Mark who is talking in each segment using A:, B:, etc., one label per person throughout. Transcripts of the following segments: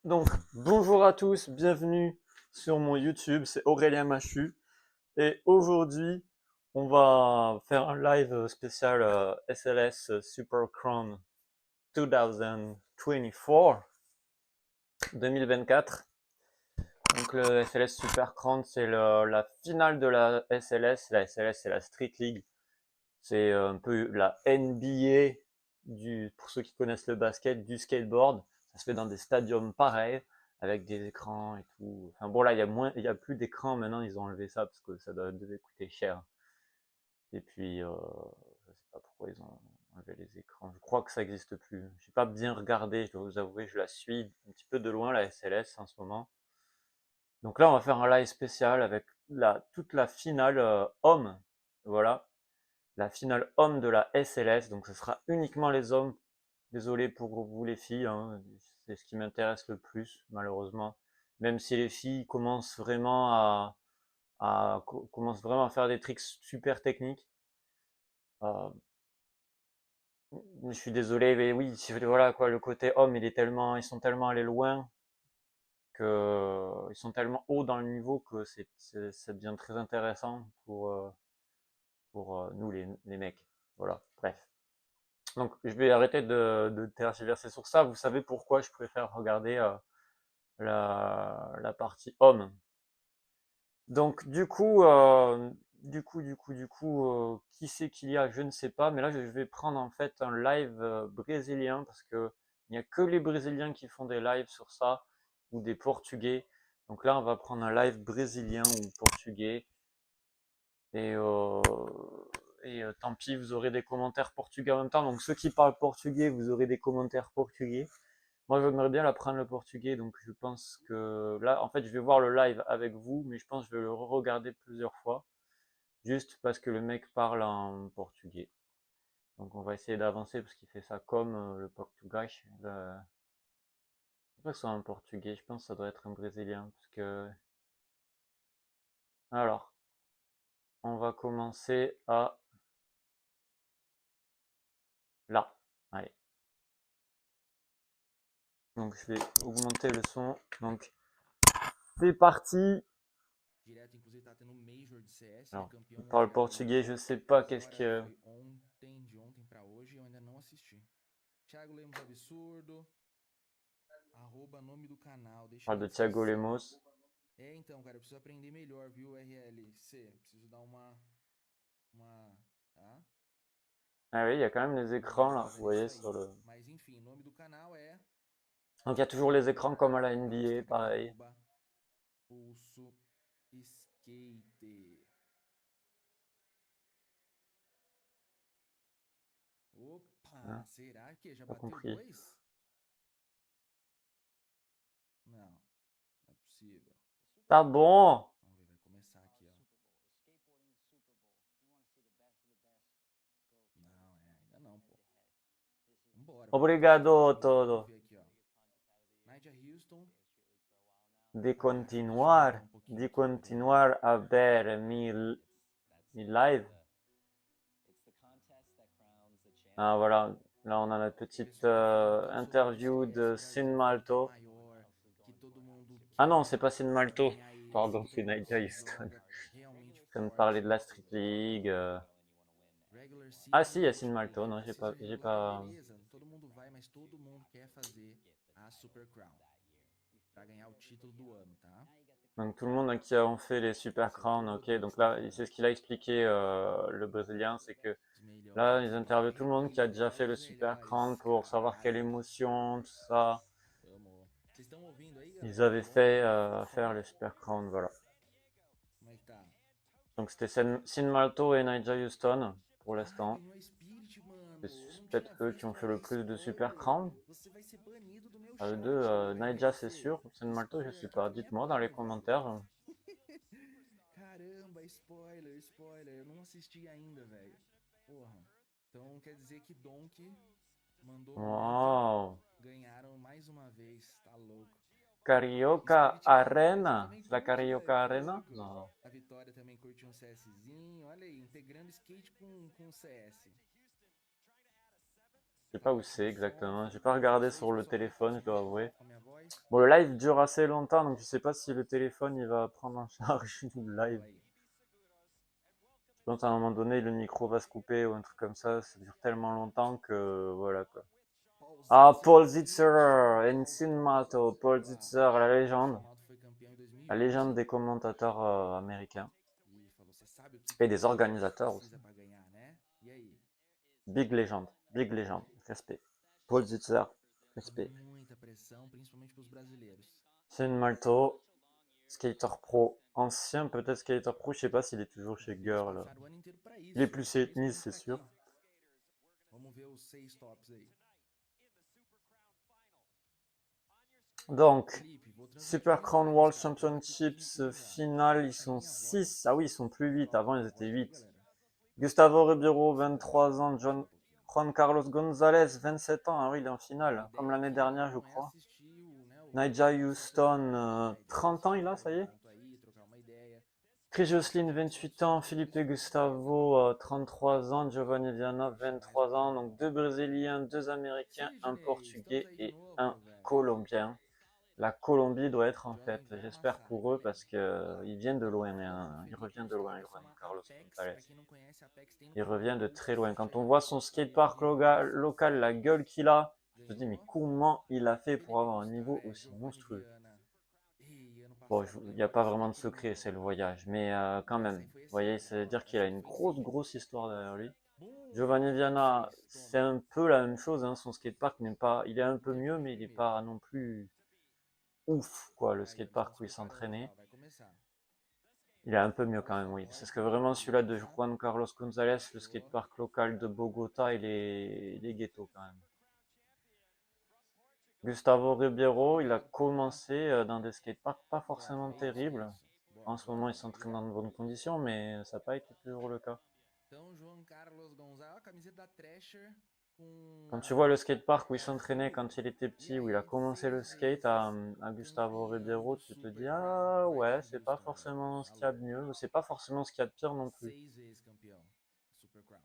A: Donc, bonjour à tous, bienvenue sur mon YouTube, c'est Aurélien Machu. Et aujourd'hui, on va faire un live spécial SLS Super Crown 2024, 2024. Donc le SLS Super Crown, c'est la finale de la SLS. La SLS, c'est la Street League. C'est un peu la NBA pour ceux qui connaissent le basket, du skateboard. Ça se fait dans des stadiums pareils, avec des écrans et tout. Enfin bon, là, il y a plus d'écrans maintenant, ils ont enlevé ça parce que ça devait coûter cher. Et puis, je sais pas pourquoi ils ont enlevé les écrans. Je crois que ça existe plus. J'ai pas bien regardé, je dois vous avouer, je la suis un petit peu de loin, la SLS en ce moment. Donc là, on va faire un live spécial avec toute la finale homme. Voilà, la finale homme de la SLS, donc ce sera uniquement les hommes. Désolé pour vous les filles, hein, c'est ce qui m'intéresse le plus, malheureusement. Même si les filles commencent vraiment à faire des tricks super techniques. Euh, je suis désolé, mais oui, voilà quoi, le côté homme, ils sont tellement allés loin ils sont tellement hauts dans le niveau que ça devient très intéressant pour nous les mecs. Voilà, bref. Donc, je vais arrêter de tergiverser sur ça. Vous savez pourquoi je préfère regarder la partie homme. Donc, qui c'est qu'il y a? Je ne sais pas. Mais là, je vais prendre en fait un live brésilien parce que il n'y a que les Brésiliens qui font des lives sur ça ou des Portugais. Donc là, on va prendre un live brésilien ou portugais. Et, euh, et tant pis, vous aurez des commentaires portugais en même temps. Donc ceux qui parlent portugais, vous aurez des commentaires portugais. Moi, j'aimerais bien apprendre le portugais, donc je pense que là, en fait, je vais voir le live avec vous, mais je pense que je vais le re-regarder plusieurs fois, juste parce que le mec parle en portugais. Donc on va essayer d'avancer parce qu'il fait ça comme le portugais. Je sais pas si c'est un portugais, je pense que ça doit être un brésilien, parce que... Alors, on va commencer à là. Allez. Donc je vais augmenter le son. Donc c'est parti.
B: Direto, inclusive, tá tendo Major de CS, ele é
A: Alors,
B: campeão
A: il parle
B: mundial aí.
A: portugais, je sais pas
B: Mas
A: qu'est-ce
B: agora
A: que...
B: foi ontem, de ontem pra hoje, eu ainda não assisti. Thiago Lemos Absurdo, arroba nome do canal,
A: Il
B: deixa
A: parle
B: na
A: de Thiago
B: descrição.
A: Lemos.
B: É, então, cara, eu preciso aprender melhor, viu, RLC? Preciso dar tá?
A: Ah oui, il y a quand même les écrans là, vous
B: Melhorada nisso
A: voyez
B: aí.
A: sur le...
B: Mas enfim, nome do canal é
A: Donc il y a toujours les écrans comme à la
B: lá no
A: NBA,
B: Instagram,
A: pareil.
B: arroba Pulso Skate. Opa,
A: Hein,
B: será que já
A: pas
B: bateu
A: compris.
B: dois? Não, não é possível.
A: Tá bon.
B: Vamos ver, vai começar aqui, ó. Não, ainda não, pô. Vambora, vamos ver o que que
A: Obrigado
B: tem. Vamos
A: todo.
B: ver aqui, ó. Nydia Houston. Deixa eu aumentar um pouquinho
A: De
B: aqui o volume.
A: continuar a ver mi live. Ah voilà, là on a notre
B: O
A: petite
B: pessoal tá falando sobre o
A: interview
B: CS
A: de
B: Brasil
A: Sin
B: que ele tá
A: Malto.
B: maior, que todo mundo
A: Ah non,
B: quer
A: c'est pas Sin Malto.
B: ganhar eles,
A: Pardon,
B: que
A: c'est
B: todo mundo
A: Nigel
B: só
A: Houston.
B: joga realmente
A: Je viens de parler
B: forte.
A: de la Street League.
B: Regular
A: Ah si,
B: season,
A: il y a Sin
B: tipo,
A: Malto. Non,
B: regular season
A: j'ai
B: regular,
A: pas...
B: beleza. Todo mundo vai, mas todo mundo quer fazer a Super Crown pra ganhar o título do ano, tá?
A: Donc tout le monde qui a fait les Super
B: Isso é
A: Crowns,
B: todo
A: ok.
B: mundo que
A: Donc
B: está
A: là,
B: falando.
A: c'est ce qu'il a expliqué le Brésilien, c'est que
B: Os
A: là,
B: melhores,
A: ils
B: os
A: interviewent tout le monde qui a déjà fait le
B: melhores,
A: Super Crown
B: melhores.
A: pour savoir quelle
B: Caralho.
A: émotion, tout ça.
B: Vamos. Vocês estão ouvindo aí,
A: Ils
B: galera? Tá
A: avaient
B: bom?
A: fait
B: O
A: faire
B: som?
A: le Super Crown, voilà.
B: Como é que tá?
A: Donc c'était Sin Malto et Nigel Houston pour
B: Ai,
A: l'instant.
B: ganhou a Spirit,
A: C'est
B: mano. Eu não
A: peut-être
B: tinha
A: eux qui
B: visto,
A: ont fait
B: olha,
A: le plus de Super
B: spoiler.
A: Crown.
B: Você vai ser banido do meu
A: À eux deux,
B: chat, ô
A: Nigel c'est
B: RLC.
A: sûr. Sin Malto, je
B: Spoiler
A: sais
B: aqui
A: pas.
B: da minha
A: Dites-moi dans les
B: prova.
A: commentaires.
B: Caramba, spoiler, spoiler. Eu não assisti ainda, velho. Porra. Então quer dizer que Donk mandou muito.
A: Wow.
B: Ganharam mais uma vez, tá louco.
A: Carioca
B: Spirit King, você
A: Arena.
B: também
A: C'est la
B: curte, velho?
A: Carioca
B: Que
A: Arena?
B: louco.
A: Non.
B: A Vitória também curte um CSzinho. Olha aí, integrando skate com CS.
A: Je sais pas où c'est exactement. J'ai pas regardé sur le téléphone, je dois avouer.
B: Com a minha voz.
A: Bon, le live dure assez longtemps, donc je sais pas si le téléphone il va prendre en charge le live.
B: Fala aí.
A: Je pense à un moment donné, le micro va se couper ou un truc comme ça dure tellement longtemps que voilà quoi.
B: Paul
A: Ah,
B: Zitzer,
A: Paul
B: Paul
A: Zitzer,
B: Zitzer.
A: Encine Mato, Paul
B: Olha lá,
A: Zitzer,
B: Ronaldo foi campeão em
A: la légende
B: 2011
A: des commentateurs américains
B: e falou: Você sabe o que,
A: et
B: que
A: des
B: Deus
A: organisateurs aussi.
B: precisa para ganhar, né? E aí?
A: Big légende, respect. Paul Zitzer, respect.
B: Muita pressão, principalmente para os brasileiros.
A: Encine Malto, skater pro, ancien peut-être skater pro, je sais pas s'il est toujours chez
B: Eles
A: Girl.
B: prepararam o ano inteiro para
A: Il est
B: isso.
A: plus
B: É por
A: chez
B: isso que
A: Nice,
B: ele
A: c'est
B: tá
A: sûr.
B: aqui. Vamos ver os 6 tops aí.
A: Donc,
B: Felipe, vou transmitir
A: Super
B: em
A: Crown
B: lives,
A: World
B: cara. Tô aqui
A: Championships
B: digitando já.
A: finale, ils
B: Deixa aí
A: sont
B: minha voz.
A: 6. Ah oui, ils sont plus 8.
B: Ó,
A: Avant, ils
B: minha
A: étaient
B: voz aqui,
A: 8.
B: galera.
A: Gustavo Ribeiro,
B: Deixa
A: 23
B: eu
A: ans.
B: abaixar um pouquinho.
A: Juan Carlos Gonzalez, 27 ans. Ah oui, il est en
B: A
A: finale, comme
B: ideia
A: l'année
B: aqui
A: dernière, je
B: não é
A: crois.
B: assistir
A: Nigel
B: o sorteio,
A: Houston,
B: tá? A ideia é
A: 30 ans,
B: só
A: il a,
B: bater
A: ça
B: um
A: y est.
B: ponto aí, trocar uma ideia.
A: Chris Jocelyn,
B: Porque só
A: 28
B: precisa
A: ans.
B: de
A: Felipe
B: isso.
A: Gustavo, 33 ans. Giovanni Viana,
B: Deixa mais um
A: 23 ans. Donc
B: pouquinho.
A: deux Brésiliens, deux Américains, un
B: Sidney, estamos
A: Portugais
B: aí de
A: et un
B: novo, velho.
A: Colombien. La Colombie doit être en
B: Johnny
A: tête.
B: vai
A: J'espère
B: amassar.
A: pour eux parce que
B: Ó lá.
A: ils viennent de loin.
B: Beleza,
A: Il
B: Felipe.
A: revient
B: Os
A: de
B: caras
A: loin,
B: estão
A: Juan
B: falando
A: Carlos
B: Apex.
A: González.
B: Pra quem não conhece, Apex tem no
A: Il revient de
B: canal.
A: très loin. Quand on
B: Chega
A: voit
B: lá,
A: son
B: vê ele
A: skatepark
B: revolucionando.
A: local, la gueule qu'il a, je te dis, mais
B: Ganhou.
A: comment il a fait pour
B: Felipe
A: avoir un
B: Gustavo.
A: niveau
B: É,
A: aussi
B: Giovanni
A: monstrueux?
B: Viana. Ei, ano
A: Bon,
B: passado
A: il n'y a
B: ganhou
A: pas
B: esse
A: vraiment de
B: daqui
A: secret, c'est
B: no.
A: le voyage. Mais quand
B: Não, essa
A: même,
B: aí
A: vous
B: foi esse
A: voyez,
B: ano.
A: c'est dire
B: Ó,
A: qu'il a
B: essa aí
A: une
B: foi em
A: grosse,
B: Sydney.
A: grosse histoire derrière lui.
B: Boom!
A: Giovanni Viana,
B: Fez.
A: c'est
B: Toma.
A: un peu la même chose. Hein. Son skatepark n'est pas, il est un
B: Não
A: peu
B: teve
A: mieux,
B: nem
A: mais il n'est
B: primeiro.
A: pas non plus ouf, quoi, le
B: Aí, ó, estão
A: skatepark
B: se
A: où il
B: preparando
A: s'entraînait.
B: já, ó, vai começar.
A: Il est un peu mieux
B: Olha
A: quand même,
B: só,
A: oui.
B: olha
A: C'est ce
B: que
A: que
B: ele vai
A: vraiment celui-là
B: fazer,
A: de
B: tá?
A: Juan Carlos González, le
B: Baixou.
A: skatepark local de Bogota, il est ghetto quand même. Gustavo Ribeiro, il a
B: Cuidado, tá?
A: commencé dans des skateparks pas
B: Cuidado.
A: forcément
B: Isso,
A: terribles.
B: isso.
A: En
B: Bora,
A: ce
B: bora,
A: moment, il
B: bora.
A: s'entraîne
B: Obrigado.
A: dans de bonnes conditions, mais ça n'a pas été toujours le cas.
B: Então, João Carlos Gonzalez, a camiseta da Thrasher
A: Quand tu vois le
B: com
A: skatepark où il s'entraînait
B: azul.
A: quand il était
B: E
A: petit, où il a
B: aí,
A: commencé le
B: 6
A: skate
B: vezes
A: à Gustavo
B: campeão
A: Ribeiro,
B: do
A: tu te dis,
B: Super Crown,
A: ah ouais,
B: Michael
A: c'est pas
B: Houston.
A: forcément ce qu'il y a
B: Alô.
A: de mieux, c'est pas forcément ce qu'il y a de pire non plus.
B: 6 vezes campeão do Super Crown.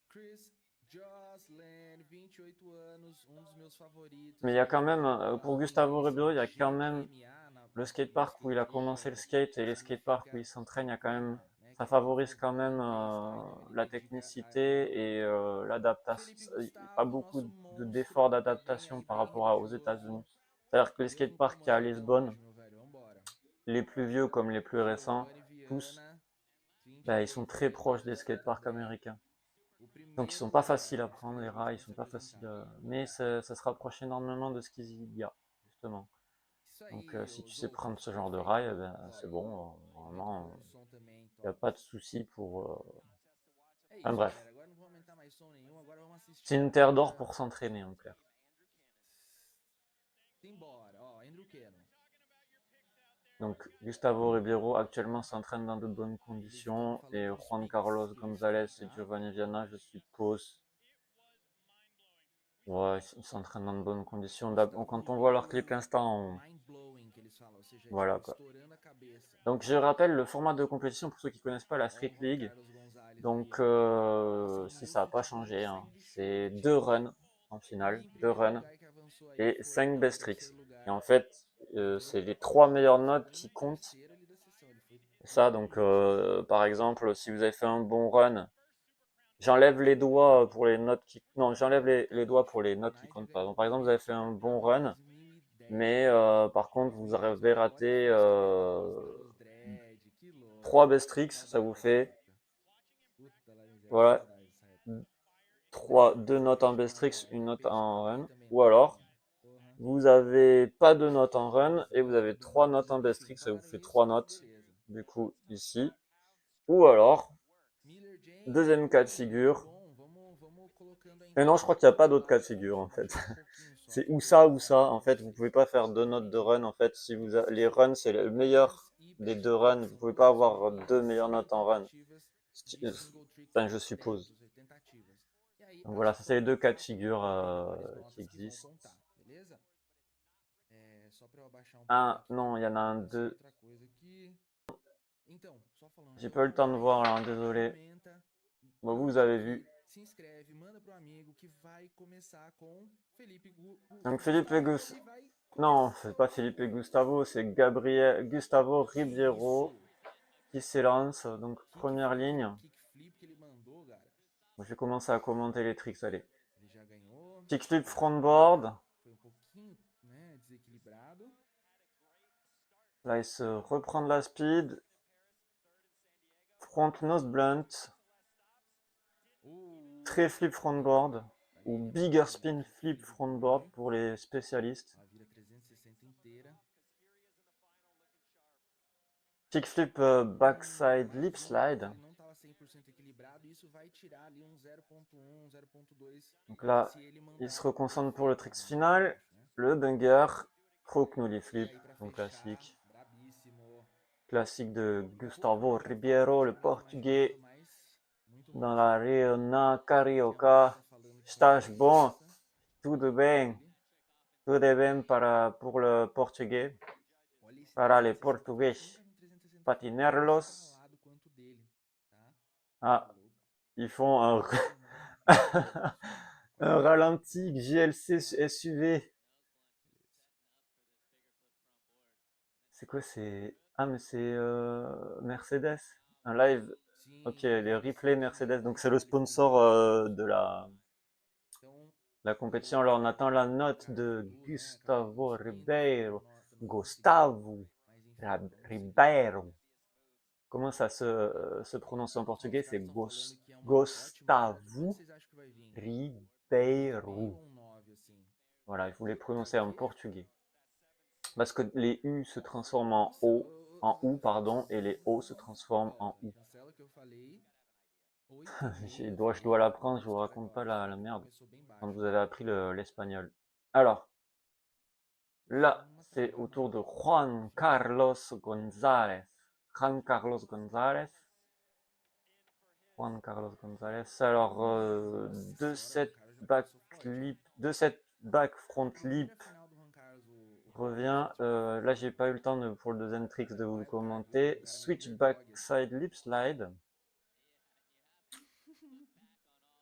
B: Chris Joslin, 28 anos, um dos meus favoritos
A: Mais il y a
B: aí
A: quand
B: de
A: même, pour
B: Portugal.
A: Gustavo
B: Ele
A: Ribeiro, il y a quand même
B: GMA
A: le
B: na
A: skatepark où il a
B: Skate
A: commencé le
B: League
A: skate et les skateparks où
B: significa
A: il s'entraîne, il y a quand même,
B: Sigma, né?
A: ça
B: Que é o
A: favorise quand même
B: em inglês, tá?
A: la
B: Independente diga
A: technicité et l'adaptation.
B: Felipe
A: Il n'y a pas
B: Gustavo,
A: beaucoup
B: nosso
A: d'efforts
B: monstro, tá bem
A: d'adaptation
B: aí,
A: par
B: bem
A: rapport aux
B: habilidoso.
A: États-Unis. C'est-à-dire que les
B: Mesmo
A: skateparks qu'il y a à
B: comando até
A: Lisbonne,
B: hoje, meu velho. Vambora.
A: les plus vieux comme les plus récents,
B: Giovanni
A: tous,
B: Viana,
A: ben, ils sont
B: 23
A: très proches
B: anos
A: des skateparks
B: também.
A: américains.
B: O
A: Donc ils sont
B: primeiro
A: pas
B: lugar,
A: faciles à
B: ó, os
A: prendre, les
B: caras já
A: rails, ils
B: estão se
A: sont pas faciles
B: apresentando.
A: mais ça se rapproche énormément de ce qu'il y a, justement.
B: Isso
A: Donc
B: aí,
A: si tu
B: os
A: sais prendre
B: outros,
A: ce genre de
B: perfeito.
A: rail, eh ben,
B: Top.
A: c'est bon,
B: Muito
A: vraiment,
B: bom o som também,
A: il n'y a
B: top.
A: pas de souci pour...
B: É
A: Enfin
B: isso,
A: bref,
B: galera. Agora não vou aumentar mais som nenhum, agora vamos
A: c'est
B: assistir a
A: une terre d'or
B: corrida.
A: pour s'entraîner en clair.
B: Simbora, ó, Andrew Cannon.
A: Donc Gustavo Ribeiro actuellement s'entraîne dans de bonnes
B: Eles estão
A: conditions et
B: falando pros
A: Juan
B: piques
A: Carlos
B: que eles
A: González
B: têm,
A: et
B: tá?
A: Giovanni Viana, je suppose, ouais, ils s'entraînent dans de bonnes conditions.
B: Gustavo
A: Quand on voit leur
B: Ribeiro,
A: clip Insta,
B: mind-blowing que eles falam, ou seja, é
A: voilà
B: tipo
A: quoi.
B: estourando a cabeça.
A: Donc je rappelle le format de compétition pour ceux qui connaissent pas la
B: Ó, o
A: Street
B: Juan
A: League.
B: Carlos Gonzalez aí,
A: Donc
B: ó. Passando
A: ça n'a
B: muito
A: pas
B: de boa,
A: changé. Hein.
B: sangue de
A: C'est
B: chute.
A: 2 runs en
B: E
A: finale,
B: em
A: 2
B: primeiro
A: runs
B: lugar que avançou aí
A: et
B: foi,
A: 5
B: não,
A: best
B: em
A: tricks.
B: terceiro
A: Et en
B: lugar.
A: fait,
B: Vitor
A: c'est les
B: Hugo
A: 3
B: Alves,
A: meilleures
B: que
A: notes
B: foi
A: qui
B: em
A: comptent.
B: terceiro ali da sessão. Ele foi
A: Ça,
B: muito
A: donc
B: bem nessa.
A: par exemple, si vous avez fait un bon run, j'enlève les doigts pour les notes qui... Non, j'enlève les doigts pour les
B: O
A: notes qui
B: Nigel
A: comptent pas.
B: ganhou
A: Donc
B: o
A: par exemple, vous avez
B: primeiro
A: fait un
B: Super
A: bon
B: Crown em
A: run,
B: 2010.
A: mais par contre, vous
B: Foi
A: avez
B: mesmo, ó. Agora ele
A: raté
B: fez cabeloso, pôs dread. Que
A: 3
B: louco.
A: best tricks, ça
B: Saudade
A: vous
B: dessa
A: fait
B: época. Puta lá, miséria, que
A: voilà,
B: saudade dessa época.
A: 2 notes en best
B: Ó,
A: tricks,
B: ó,
A: une note
B: FP5
A: en
B: tá aí
A: run.
B: também,
A: Ou
B: ó.
A: alors,
B: Mano. Porra.
A: vous avez pas de notes en run et vous
B: Episódio
A: avez
B: do
A: 3
B: Box
A: notes en best
B: FC.
A: tricks, ça vous
B: Falaram
A: fait
B: isso,
A: 3
B: mas
A: notes,
B: beleza.
A: du coup, ici. Ou alors,
B: Miller James,
A: deuxième cas de
B: muito
A: figure.
B: bom. Vamos colocando aí
A: Et non, je
B: então
A: crois qu'il n'y a pas
B: a
A: d'autre cas de
B: base.
A: figure en
B: Vou
A: fait.
B: baixar um pouquinho só,
A: C'est
B: que
A: ou
B: eu
A: ça ou
B: vou
A: ça. En
B: falar
A: fait,
B: isso
A: vous
B: aí.
A: pouvez pas faire 2 notes de run. En fait, si vous les runs, c'est le meilleur
B: Trips e
A: des
B: best
A: 2 runs.
B: tricks
A: Vous
B: são
A: pouvez
B: duas
A: pas
B: opções
A: avoir
B: válidas
A: 2 meilleures
B: e
A: notes en run.
B: tentativas de single trick
A: Enfin, je
B: dentro,
A: suppose.
B: ou seja, tentativas. E aí
A: Donc
B: as
A: voilà, ça c'est les deux cas de
B: colocações
A: figure
B: tem melhores
A: qui
B: notas que vão
A: existent.
B: contar, beleza? É, só para eu abaixar um pouquinho
A: Ah
B: aqui que eu
A: non, il y
B: vou
A: en a un,
B: fazer
A: deux.
B: outra coisa aqui. Então, só falando
A: J'ai
B: do
A: pas eu le temps de
B: Andrew
A: voir
B: Cannon,
A: là, désolé.
B: comenta
A: Bon, vous
B: curte
A: avez
B: aqui.
A: vu.
B: se inscreve, manda pro amigo que vai começar com Felipe
A: Donc Philippe et Gus...
B: e vai
A: Non,
B: começar.
A: c'est pas Philippe et Gustavo, c'est Gustavo Ribeiro
B: Isso.
A: qui s'élance. Donc première ligne.
B: Kickflip que ele mandou, cara.
A: Je vais commencer à commenter les tricks, allez.
B: Ele já ganhou.
A: Kickflip frontboard.
B: Foi um pouquinho, né, desequilibrado.
A: Là, il se reprend de la speed. Front nose blunt. Très flip frontboard. Ou bigger spin flip frontboard pour les spécialistes.
B: Ela vira 360 inteira.
A: Kickflip backside lip slide.
B: Ele não estava 100% equilibrado, isso vai tirar ali um 0.1, 0.2.
A: Donc là,
B: se ele mandar
A: il se reconcentre pour le tricks
B: perfeito,
A: final.
B: baixo, né?
A: Le banger. Crook nollie
B: E
A: flip.
B: aí pra
A: Donc
B: fechar,
A: classique.
B: brabíssimo.
A: Classique de
B: Um pouco
A: Gustavo
B: mais
A: Ribeiro, le
B: atrasado,
A: portugais.
B: mas muito
A: Dans
B: massa.
A: la Reona
B: Aqui a
A: Carioca.
B: moça falando que
A: Estás bom?
B: massa
A: Tudo bem?
B: dele.
A: Tudo bem pour le portugais.
B: Olha esse
A: Para les
B: 360, cara.
A: português.
B: Nunca vi um 360 tão
A: Patinerlos.
B: escalado quanto o dele, tá?
A: Ah,
B: Tá louco.
A: ils font un, un ralenti GLC SUV. C'est quoi, c'est... Ah, mais c'est Mercedes. Un live. Ok,
B: Sim,
A: les
B: live
A: replays
B: feed
A: Mercedes. Donc c'est le
B: Ferrari
A: sponsor
B: Front
A: de
B: Então,
A: la compétition. Alors on attend la note
B: cara,
A: de
B: tudo, né? Acabou
A: Gustavo
B: conseguindo,
A: Ribeiro.
B: eu não consegui,
A: Gustavo
B: mas enfim, vamos seguir.
A: Ribeiro. Comment ça se prononce en
B: Ó, os
A: portugais? C'est
B: caras estão falando que é uma ótima nota. Quanto
A: Gustavo
B: vocês acham que vai vir? Um 8,5
A: Ribeiro.
B: ou um 9, assim?
A: Voilà, il faut les
B: Pra
A: prononcer en
B: quê?
A: portugais. Parce que les U se transforment en
B: Nossa,
A: O, en OU, pardon, et les O se transforment en
B: volta.
A: U.
B: Cancela o que eu falei. 8,5
A: Je dois l'apprendre, je vous
B: Gustavo.
A: raconte
B: Ó,
A: pas
B: ele falou
A: la
B: que
A: merde
B: começou bem
A: quand
B: baixo,
A: vous avez
B: tá?
A: appris l'espagnol. Alors,
B: Só
A: là,
B: uma
A: c'est au
B: travada
A: tour de
B: aqui.
A: Juan Carlos González. Juan Carlos González. Juan Carlos González. Alors,
B: Nossa senhora, o
A: 2-7
B: Juan Carlos já
A: back
B: começou forte, hein?
A: lip, 2-7 back front
B: Primeira
A: lip.
B: final do Juan Carlos, o
A: Revient.
B: Fett, por
A: Là,
B: favor.
A: j'ai pas eu le temps pour le deuxième trick de vous le
B: Vai pro cara, viu?
A: commenter.
B: O cara é meio
A: Switch back
B: underdog, assim.
A: side lip slide.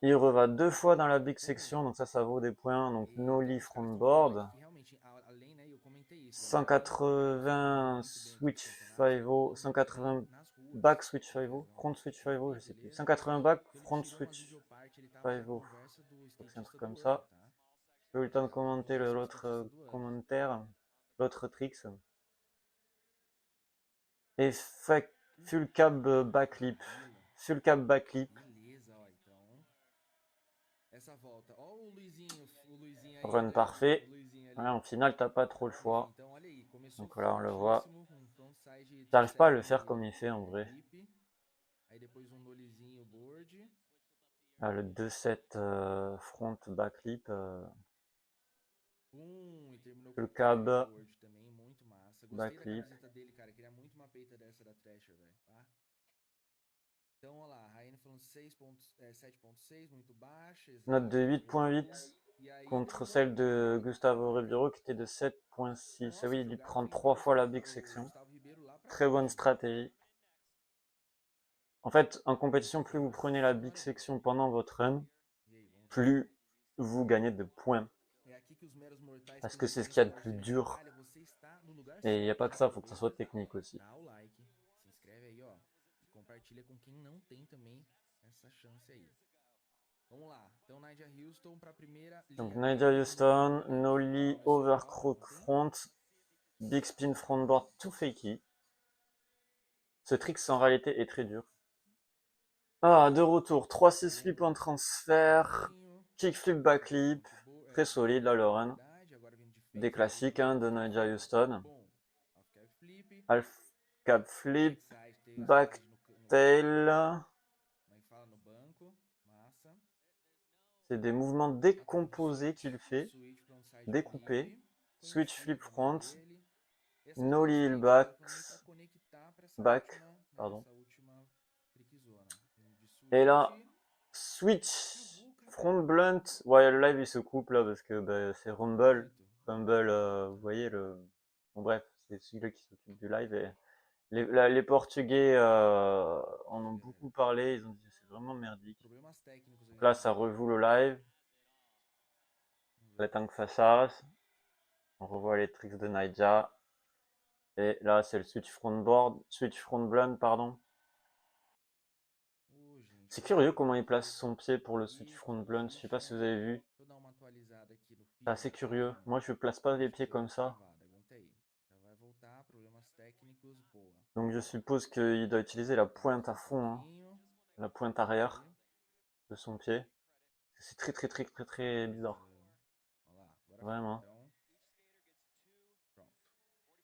A: Il reva deux fois dans la big section, donc ça vaut des points. Donc nollie
B: Os caras
A: front
B: estão falando
A: board.
B: aqui que realmente, além, né, eu comentei isso, galera. Além do Juan Carlos ter ido
A: 180
B: muito bem aqui nos
A: switch
B: campeonatos, ele
A: 5-0,
B: manda muito bem
A: 180
B: nas ruas,
A: back switch
B: tá, cara?
A: 5-0, front switch
B: Ele é
A: 5-0,
B: bem,
A: je sais plus.
B: beleza.
A: 180 back,
B: Ele
A: front
B: tirou uma
A: switch
B: videopart, ele tava na
A: 5-0,
B: conversa do
A: c'est un
B: skatista
A: truc
B: do
A: comme
B: ano,
A: ça.
B: tá?
A: J'ai eu le temps de
B: Ele tava na
A: commenter
B: conversa do
A: l'autre
B: skatista do ano.
A: commentaire, l'autre tricks. Et full cab backlip.
B: Tranquilo.
A: Full cab backlip.
B: Beleza, ó, então. Essa volta. Ó o Luizinho aí,
A: Run
B: galera. O
A: parfait.
B: Luizinho ali.
A: Voilà, en finale, t'as pas trop le
B: Enfim,
A: choix.
B: então olha aí, começou
A: Donc là, on le voit.
B: fortíssimo com um frontside
A: J'arrive pas à
B: 360
A: le faire comme il fait en vrai.
B: flip. Aí depois um nollyzinho board.
A: Ah, le 2-7 front backlip.
B: E terminou com
A: Le
B: o carry
A: cab
B: board também, muito massa. Gostei da
A: backlip.
B: camiseta dele, cara. Queria muito uma peita dessa da Thrasher, velho. Tá? Então, olha lá, Ryan falando 7.6, muito baixa.
A: Note de
B: Exato,
A: 8.8
B: E aí
A: contre
B: terminou
A: celle
B: com
A: de
B: uma
A: Gustavo
B: outra.
A: Ribeiro qui était de 7.6. Ah
B: Nossa,
A: oui, il
B: jogaram
A: prend
B: o
A: 3 fois la big
B: o
A: section.
B: Gustavo Ribeiro lá pra
A: Très bonne
B: longe.
A: stratégie. En fait, en compétition, plus vous prenez la big section pendant votre run,
B: E aí, vamos ver.
A: plus vous gagnez de points.
B: É aqui que os meros mortais
A: Parce que c'est
B: pensam
A: ce
B: em
A: qu'il y a de
B: esporte
A: plus
B: de
A: dur.
B: batalha. Você está no lugar
A: Et il n'y a
B: certo.
A: pas que ça, il faut que ça soit technique aussi.
B: Dá o like, se inscreve aí, ó. E compartilha com quem não tem também essa chance aí. Vamos lá. Então, Nydia Houston pra primeira linha.
A: Donc Nydia Houston, nollie overcrook front, big spin front board tout fakey. Ce trick en réalité est très dur. Ah, de retour, 3-6 flip en transfert, kickflip backlip, très solide là le run. Des classiques hein, de Nydia Houston. Half cab flip, back tail. C'est des mouvements décomposés qu'il fait, découpés. Switch flip front, nollie heel back, pardon. Et là, switch front blunt. Ouais, le live il se coupe là parce que bah, c'est Rumble. Rumble, vous voyez le. Bon, bref, c'est celui-là qui s'occupe du live et Les Portugais en ont beaucoup parlé, ils ont dit que c'est vraiment merdique.
B: Problemas técnicos
A: Donc
B: aí
A: là,
B: no,
A: ça
B: no
A: rejoue le
B: Porto.
A: live,
B: Vamos
A: le
B: ver.
A: temps que ça charge. On revoit les tricks de Naija. Et là, c'est le switch front blend, pardon.
B: Ô, gente,
A: C'est
B: que
A: curieux comment il place
B: complicado.
A: son pied pour le switch
B: Aí
A: front
B: aqui
A: blend, je
B: no
A: sais pas si
B: chão,
A: vous avez vu.
B: deixa eu dar uma atualizada aqui no
A: C'est
B: feed,
A: assez
B: tá
A: curieux.
B: vendo?
A: Moi, je place pas les
B: Acho
A: pieds
B: que deu
A: comme
B: uma
A: ça.
B: travada, aguenta aí. Já vai voltar, problemas técnicos, boa.
A: Donc je suppose qu'il doit utiliser la
B: Voltar
A: pointe
B: aqui
A: à
B: um
A: fond, hein,
B: pouquinho.
A: la pointe
B: Aí.
A: arrière de son pied. C'est très très très très très bizarre.
B: Olha lá, agora foi.
A: Vraiment.
B: Então, pronto.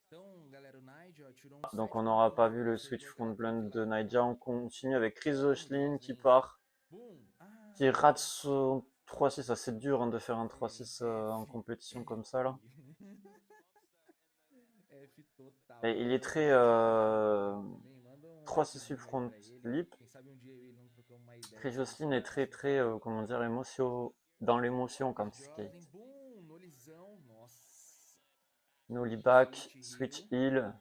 B: Então, galera, o Nigel tirou um
A: Donc on n'aura pas
B: 7.1,
A: vu le
B: fez
A: switch
B: outra
A: front blend
B: trick
A: de
B: lá.
A: Naija. On continue avec Chris
B: Boom,
A: Joslin qui
B: Joslin.
A: part,
B: Boom.
A: qui
B: Ah,
A: rate son 3-6. Ah, c'est dur hein, de faire un 3-6 en
B: F,
A: compétition comme ça là.
B: F. F total.
A: Et il est
B: Manda
A: très
B: esse cara pro Felipe também. Manda um
A: 3-6
B: Fzinho aí
A: front
B: pra ele.
A: flip.
B: Quem sabe um dia ele não trocamos uma ideia
A: Chris
B: sobre esse
A: Joslin est
B: cara
A: très
B: assim
A: très,
B: também.
A: comment dire, dans l'émotion
B: Chris
A: quand il
B: Joslin,
A: skate.
B: boom, no lisão. Nossa.
A: Nollie back,
B: Switch
A: switch
B: heel.
A: heel.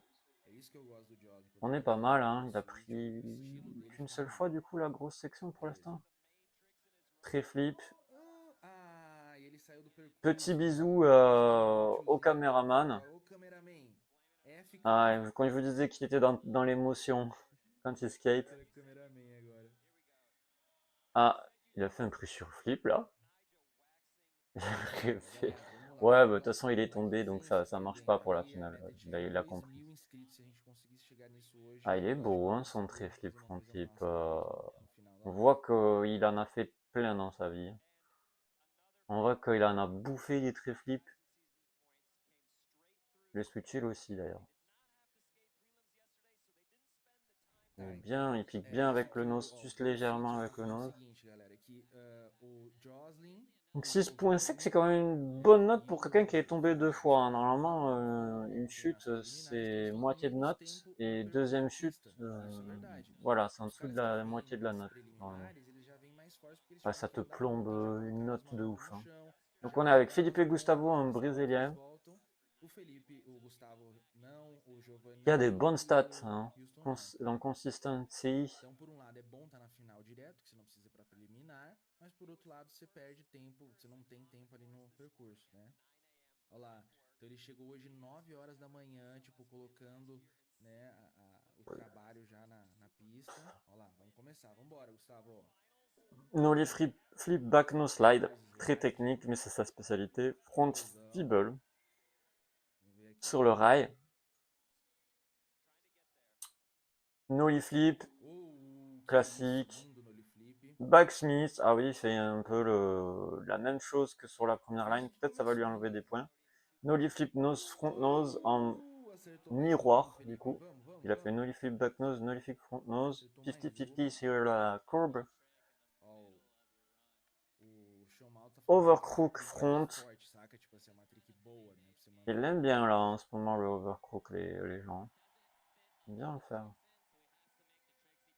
B: É isso que eu gosto do Joslin. Quando
A: On est
B: ele
A: pas
B: vai
A: mal, hein.
B: pro
A: Il a
B: switch,
A: pris
B: o estilo dele
A: qu'une
B: fica
A: seule fois du coup la grosse section pour
B: beleza.
A: l'instant. Très flip.
B: Ah, e ele saiu do
A: Petit
B: percurso.
A: bisou
B: F pro
A: au
B: tiozinho.
A: caméraman.
B: Ô, cameraman. F,
A: Ah,
B: cameraman.
A: quand je vous disais qu'il était dans l'émotion quand il
B: Achei
A: skate.
B: que era cameraman agora.
A: Ah, il a fait un crucial flip là.
B: Beleza, galera, vamos lá.
A: Ouais, bah, de toute
B: Então,
A: façon, il est
B: like
A: tombé, donc
B: 100,
A: ça marche
B: again,
A: pas pour la
B: aí a
A: finale.
B: meta tinha
A: Là, il a
B: 2
A: compris.
B: mil inscritos. Se a gente conseguisse chegar nisso hoje,
A: Ah, il est
B: eu acho que
A: beau,
B: o
A: hein, son très
B: Gustavo
A: flip
B: fazer uma
A: front
B: coisa
A: flip.
B: massa lá no final da
A: On
B: live.
A: voit qu'il en a fait plein dans sa vie. On voit qu'il en a bouffé des très flips. Le switch heel aussi d'ailleurs.
B: Tá,
A: Bien,
B: então,
A: il pique bien
B: isso
A: avec le
B: aqui,
A: nose,
B: ó,
A: juste
B: pelo feed
A: légèrement
B: tá
A: avec le
B: falando o
A: nose.
B: seguinte, galera, que o Joslin
A: Donc
B: colocou o
A: 6.5, c'est
B: Joslin
A: quand même une bonne note
B: e
A: pour
B: o
A: quelqu'un qui est tombé deux fois, hein.
B: Gustavo
A: Normalement, une
B: no
A: chute,
B: penhasco preliminar
A: c'est
B: estão
A: moitié de
B: menos
A: note.
B: tempo no
A: Et
B: percurso
A: deuxième
B: da
A: chute,
B: pista. Isso é verdade.
A: voilà, c'est en
B: Os
A: dessous
B: caras
A: de
B: que
A: la
B: vêm
A: moitié de la
B: das
A: note, normalement.
B: preliminares, eles já vêm mais fortes porque eles
A: Ah,
B: tiveram
A: ça
B: que
A: te
B: rodar muito,
A: plombe
B: já
A: une
B: colocaram
A: note
B: as
A: de
B: manobras
A: ouf,
B: no
A: hein.
B: chão,
A: Donc
B: já
A: on est avec
B: pegaram
A: Felipe Gustavo, un
B: as voltas e
A: Brésilien,
B: voltam. O Felipe, o Gustavo não, o Giovanni
A: qui a des
B: não
A: bonnes
B: e
A: stats,
B: o
A: hein.
B: Houston não,
A: Dans
B: tá?
A: consistency.
B: Então, por um lado, é bom estar na final direto, que você não precisa ir pra preliminar, mas por outro lado, você perde tempo, você não tem tempo ali no percurso, né? Olha lá, então ele chegou hoje 9 horas da manhã, tipo, colocando, né, o trabalho já na pista. Olha lá, vamos começar, vamos embora, Gustavo.
A: Nollie flip back no slide, très
B: Slide,
A: technique, mais c'est sa spécialité. Front
B: nervosão.
A: feeble
B: Vamos ver aqui.
A: sur le rail. Nollie flip,
B: Que isso,
A: classique.
B: lindo no flip.
A: Backsmith, ah oui, il fait un peu la même chose que sur la première
B: Desde
A: line.
B: que
A: Peut-être ça va lui
B: começou,
A: enlever des
B: hein?
A: points. Nollie flip nose, front nose en
B: Acertou mais uma,
A: miroir, du
B: Felipe.
A: coup.
B: Vamos, vamos,
A: Il a fait
B: vamos.
A: nollie flip back nose, nollie flip front nose.
B: Acertou mais
A: 50-50
B: uma.
A: sur la courbe.
B: Ó, o Showmal tá falando que essa
A: Overcrook
B: trick aí é
A: front.
B: forte, saca? Tipo assim, é uma trick boa, né? Pra você
A: Il
B: manter.
A: l'aime bien là en ce moment le overcrook, les gens. Ils aiment bien le faire.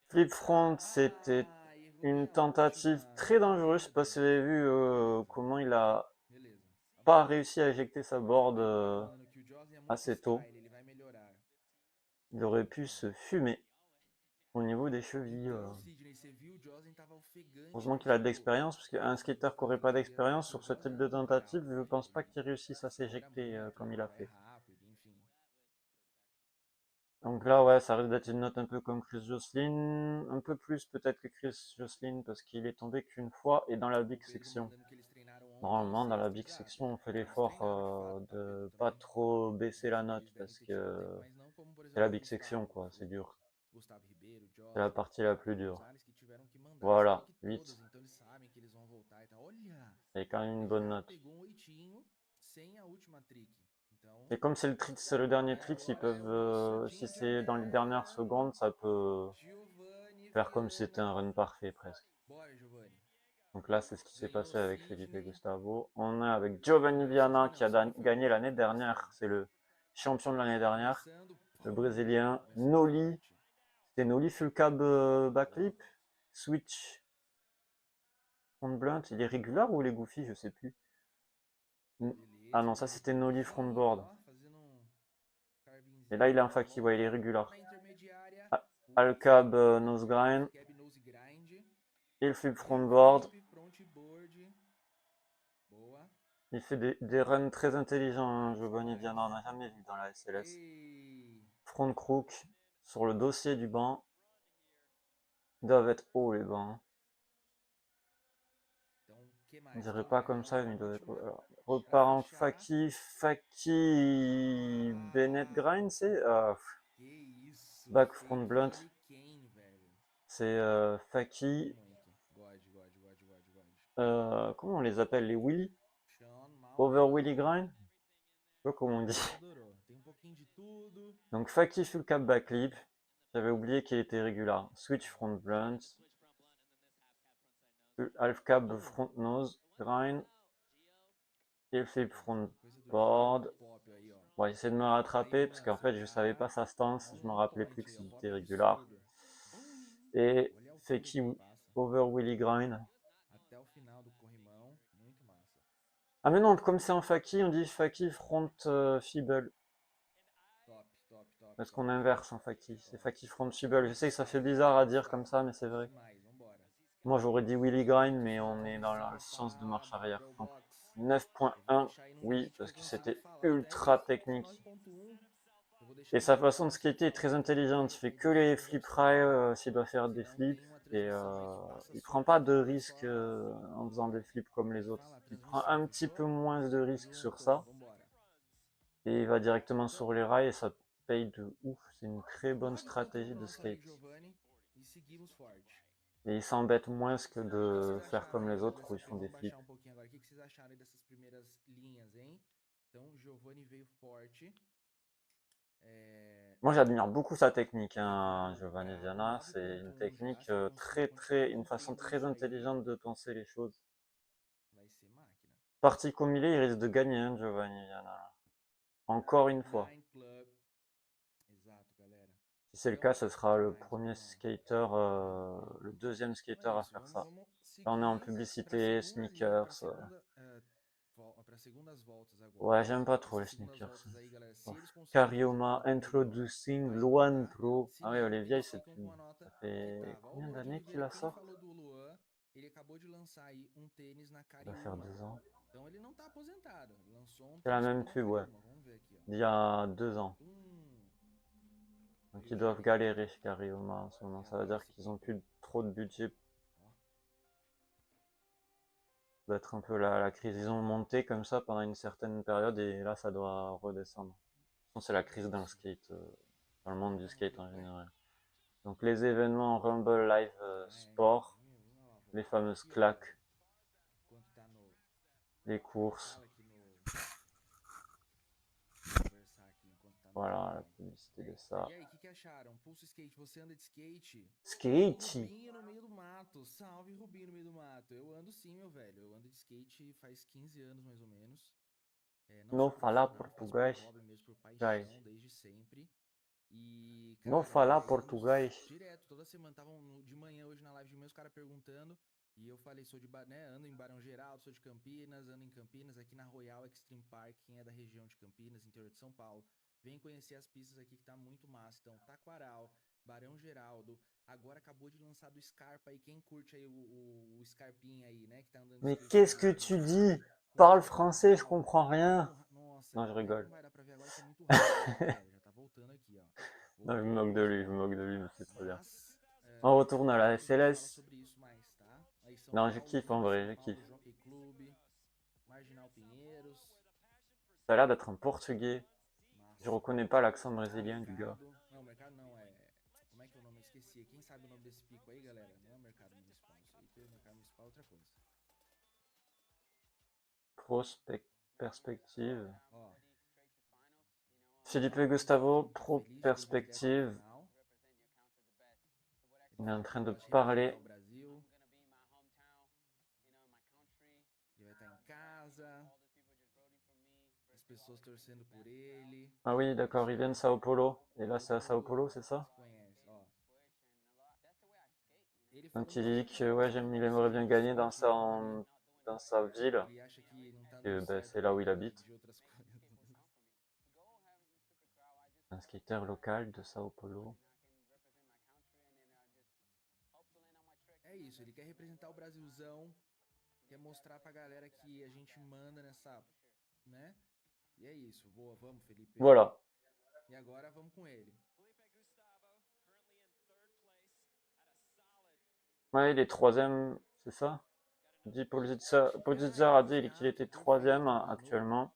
A: Flip front, c'était
B: Ah, errou bem
A: une
B: a
A: tentative
B: última.
A: très
B: Que
A: dangereuse. Je sais pas
B: merda.
A: si vous avez vu
B: Beleza,
A: comment il a
B: beleza.
A: pas
B: Abaixa.
A: réussi à éjecter sa board
B: Aí o cara falando que o Joslin é muito
A: assez tôt.
B: style, ele vai melhorar.
A: Il aurait pu
B: Ó.
A: se fumer au niveau des chevilles.
B: Então, Sidney, você viu, o Joslin tava ofegante
A: Heureusement
B: na
A: qu'il a de
B: tipo.
A: l'expérience, parce qu'un skater qui n'aurait pas
B: Ele
A: d'expérience
B: acertou
A: sur
B: o
A: ce
B: Joslin
A: type de
B: no grau,
A: tentative, je
B: né?
A: pense pas qu'il réussisse à
B: Acelera
A: s'éjecter
B: muito,
A: comme il a
B: agora é
A: fait.
B: rápido, enfim.
A: Donc là, ouais, ça risque d'être une note un peu comme Chris Joslin, un peu plus peut-être que Chris Joslin, parce qu'il est tombé qu'une fois, et dans la
B: O
A: big
B: Pedro
A: section.
B: mandando que eles treinaram ontem e
A: Normalement, dans la
B: sexta,
A: big
B: exato.
A: section, on fait
B: Não, eles
A: l'effort
B: treinaram de fato, tá, Pedro?
A: de pas
B: Também.
A: trop baisser la note,
B: Eles devem
A: parce
B: ter
A: que
B: tido tempo, mas não como, por
A: c'est la
B: exemplo, o
A: big section,
B: Gustavo,
A: quoi, c'est dur.
B: Gustavo Ribeiro,
A: C'est la
B: Joslin.
A: partie la plus
B: Foram os
A: dure.
B: caras que tiveram que mandar as
A: Voilà,
B: tricks
A: 8.
B: todas, então eles sabem que eles vão voltar e tal. Olha!
A: C'est quand même une
B: Ele
A: bonne
B: já
A: note.
B: pegou um oitinho sem a última trick. Então,
A: Et comme c'est le dernier trick, ils
B: agora é
A: peuvent,
B: o nosso
A: si
B: Surfing
A: c'est dans les
B: Jumper.
A: dernières secondes, ça peut
B: Giovanni
A: faire comme si c'était un
B: Viana.
A: run parfait presque.
B: Bora, Giovanni.
A: Donc là, c'est ce qui s'est
B: Ganhou
A: passé avec Felipe
B: Sidney.
A: Gustavo. On est avec Giovanni
B: Agora Sidney
A: Viana
B: não,
A: qui a
B: Sidney foi
A: gagné
B: mal.
A: l'année
B: Vamos lá,
A: dernière.
B: Sidney.
A: C'est le champion de l'année dernière.
B: Começando.
A: Le Brésilien
B: Começando
A: Noli.
B: forte.
A: C'était Noli full cab
B: Ó.
A: backflip. Switch front blunt. Il est régulier ou il est goofy? Je sais plus. Ah
B: Beleza,
A: non,
B: ele
A: ça
B: é
A: c'était Noli front
B: regularzinho,
A: board.
B: ó. Fazendo um
A: Et là,
B: carvingzinho
A: il est
B: ali
A: en
B: na
A: facti, ouais, il est
B: volta.
A: régulier.
B: Na intermediária
A: Alcab nose grind.
B: Alcab nose grind.
A: Il flip
B: E
A: frontboard.
B: flip frontboard. Boa.
A: Il fait des runs très intelligents, hein, Giovanni Viana, on n'a jamais vu dans la SLS.
B: Ei.
A: Front crook sur le dossier du banc. Ils doivent être hauts les bancs.
B: Então, que
A: On
B: mais?
A: dirait
B: Quem
A: pas
B: vai?
A: comme
B: Vamos
A: ça,
B: lá,
A: mais ils doivent être hauts.
B: última.
A: Alors,
B: Pra
A: repart en
B: fechar.
A: Faki Bennett grind, c'est
B: Que isso.
A: back front
B: Fake
A: blunt.
B: Hurricane, velho.
A: C'est Faki.
B: Muito. God.
A: Comment on les appelle, les Willy?
B: Sean Malcolm
A: Over Willy
B: adorou.
A: grind? Je sais pas comment on dit.
B: Adorou. Tem um pouquinho de tudo.
A: Donc Faki full cap backlip. J'avais oublié qu'il était régulier. Switch front blunt. Half cab front nose grind. Il flip front board. Bon, essayer de me rattraper parce qu'en fait je savais pas sa stance, je me rappelais plus que c'était régulier. Et Feki over Willy grind.
B: Até o final do corrimão, muito massa.
A: Ah mais non, comme c'est en Faki, on dit Faki front feeble.
B: Top.
A: Parce qu'on inverse en Faki. C'est Faki front feeble. Je sais que ça fait bizarre à dire comme ça, mais c'est vrai. Moi j'aurais dit Willy grind, mais on est dans le sens de marche arrière. Donc 9.1, oui, parce que c'était ultra technique. Et sa façon de skater est très intelligente. Il fait que les flip rails s'il doit faire des flips. Et il prend pas de risques en faisant des flips comme les autres. Il prend un petit peu moins de risques sur ça. Et il va directement sur les rails et ça paye de ouf. C'est une très bonne stratégie de skate. Et il s'embête moins que de faire comme les autres où ils font des flips. Moi j'admire beaucoup sa technique, hein, Giovanni Viana. C'est une technique une façon très intelligente de penser les choses. Parti comme il est, il risque de gagner, hein, Giovanni Viana. Encore une fois. Si c'est le cas, ce sera le premier skater, le deuxième skater à faire ça. Là, on est en publicité, sneakers. Ouais, j'aime pas trop les sneakers. Carioma Introducing Luan Pro. Ah ouais, les vieilles, c'est plus. Ça fait combien d'années qu'il la sort? Ça doit faire 2 ans. C'est la même pub, ouais. D'il y a 2 ans. Donc ils doivent galérer chez Carioma en ce moment. Ça veut dire qu'ils ont plus trop de budget. Ça doit être un peu la crise. Ils ont monté comme ça pendant une certaine période et là ça doit redescendre. C'est la crise dans le skate, dans le monde du skate en général. Donc les événements Rumble Live Sport, les fameuses claques, les courses. Voilà, la publicité de ça.
B: E aí, o que acharam? Pulso Skate, você anda de skate?
A: Skate?
B: Rubinho no meio do mato. Salve, Rubinho no meio do mato. Eu ando sim, meu velho. Eu ando de skate faz 15 anos, mais ou menos.
A: Não falar português,
B: hobby mesmo, por paixão,
A: guys.
B: desde sempre. E, cara,
A: Não falar português.
B: Direto, toda semana. Estavam de manhã hoje na live de meus caras perguntando. E eu falei, ando em Barão Geraldo, sou de Campinas, ando em Campinas, aqui na Royal Extreme Park, quem é da região de Campinas, interior de São Paulo. Vem conhecer as pistas aqui que tá muito massa. Então, Taquaral, Barão Geraldo. Agora acabou de lançar do Scarpa aí. Quem curte aí o Scarpinha aí, né? Que tá andando.
A: Mais qu'est-ce que tu dis? Parle français, je comprends rien.
B: Nossa,
A: non, je rigole.
B: Não vai dar pra ver agora que é muito rápido. Já tá voltando aqui, ó.
A: Non, je me moque de lui, mais c'est trop bien. On retourne à la SLS. Non, je kiffe en vrai, je kiffe. Ça a l'air d'être un portugais. Je reconnais pas l'accent brésilien du gars.
B: Não, mercado não, como é que é o nome? Esqueci. Quem sabe o nome desse pico aí, galera? Não é mercado municipal. Isso aí, mercado municipal é outra coisa.
A: Perspective. Felipe Gustavo, Pro Perspective. Il est en train de parler. Ah oui, d'accord, il vient de Sao Paulo. Et là, c'est à Sao Paulo, c'est ça? Donc il dit que ouais, il aimerait bien gagner dans sa ville. Et ben, c'est là où il habite. Un skater local de Sao Paulo.
B: isso, ele quer representar o Brasilzão, quer mostrar pra galera que a gente manda nessa, né? E é isso, boa, vamos, Felipe.
A: Voilà.
B: E agora vamos com ele.
A: Ouais, il est troisième, c'est ça? Dit Pulitzer a dit qu'il était troisième actuellement.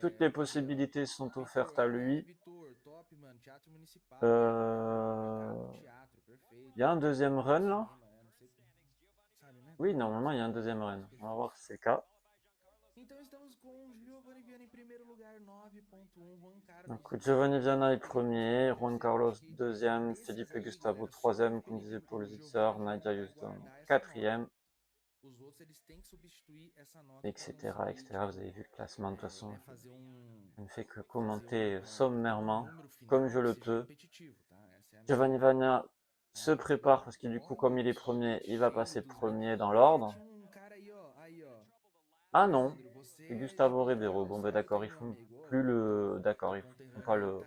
A: Toutes les possibilités sont offertes à lui.
B: Vitor, top, mano. Teatro Municipal.
A: Euh,
B: Teatro, perfeito.
A: Il y a un deuxième run là?
B: Não sei, sabe, né?
A: Oui, normalement il y a un deuxième run. On va voir si c'est le cas.
B: Então estamos com Giovanni Viana em primeiro lugar, 9.1. Juan Carlos.
A: Donc Giovanni Viana est premier, Juan Carlos deuxième, Felipe Gustavo troisième, comme disait Pulitzer, Nadia Houston quatrième,
B: Os outros, eles têm que substituir essa nota
A: etc.,
B: pra conseguir,
A: etc. Vous avez vu le classement de toute façon.
B: fazer
A: Je ne fais que commenter sommairement,
B: número final
A: comme je
B: que
A: le
B: seja
A: peux.
B: competitivo, tá? Essa é a
A: Giovanni
B: missão.
A: Viana se prépare parce que du coup, comme il est premier, il va passer premier dans l'ordre.
B: Tinha cara aí, ó.
A: Ah non,
B: Leandro, você
A: c'est
B: é
A: Gustavo
B: de
A: Ribeiro. Bon ben d'accord, ils
B: meu
A: font
B: amigo.
A: plus le... D'accord, ils
B: Conta
A: font pas
B: aí
A: le...
B: tá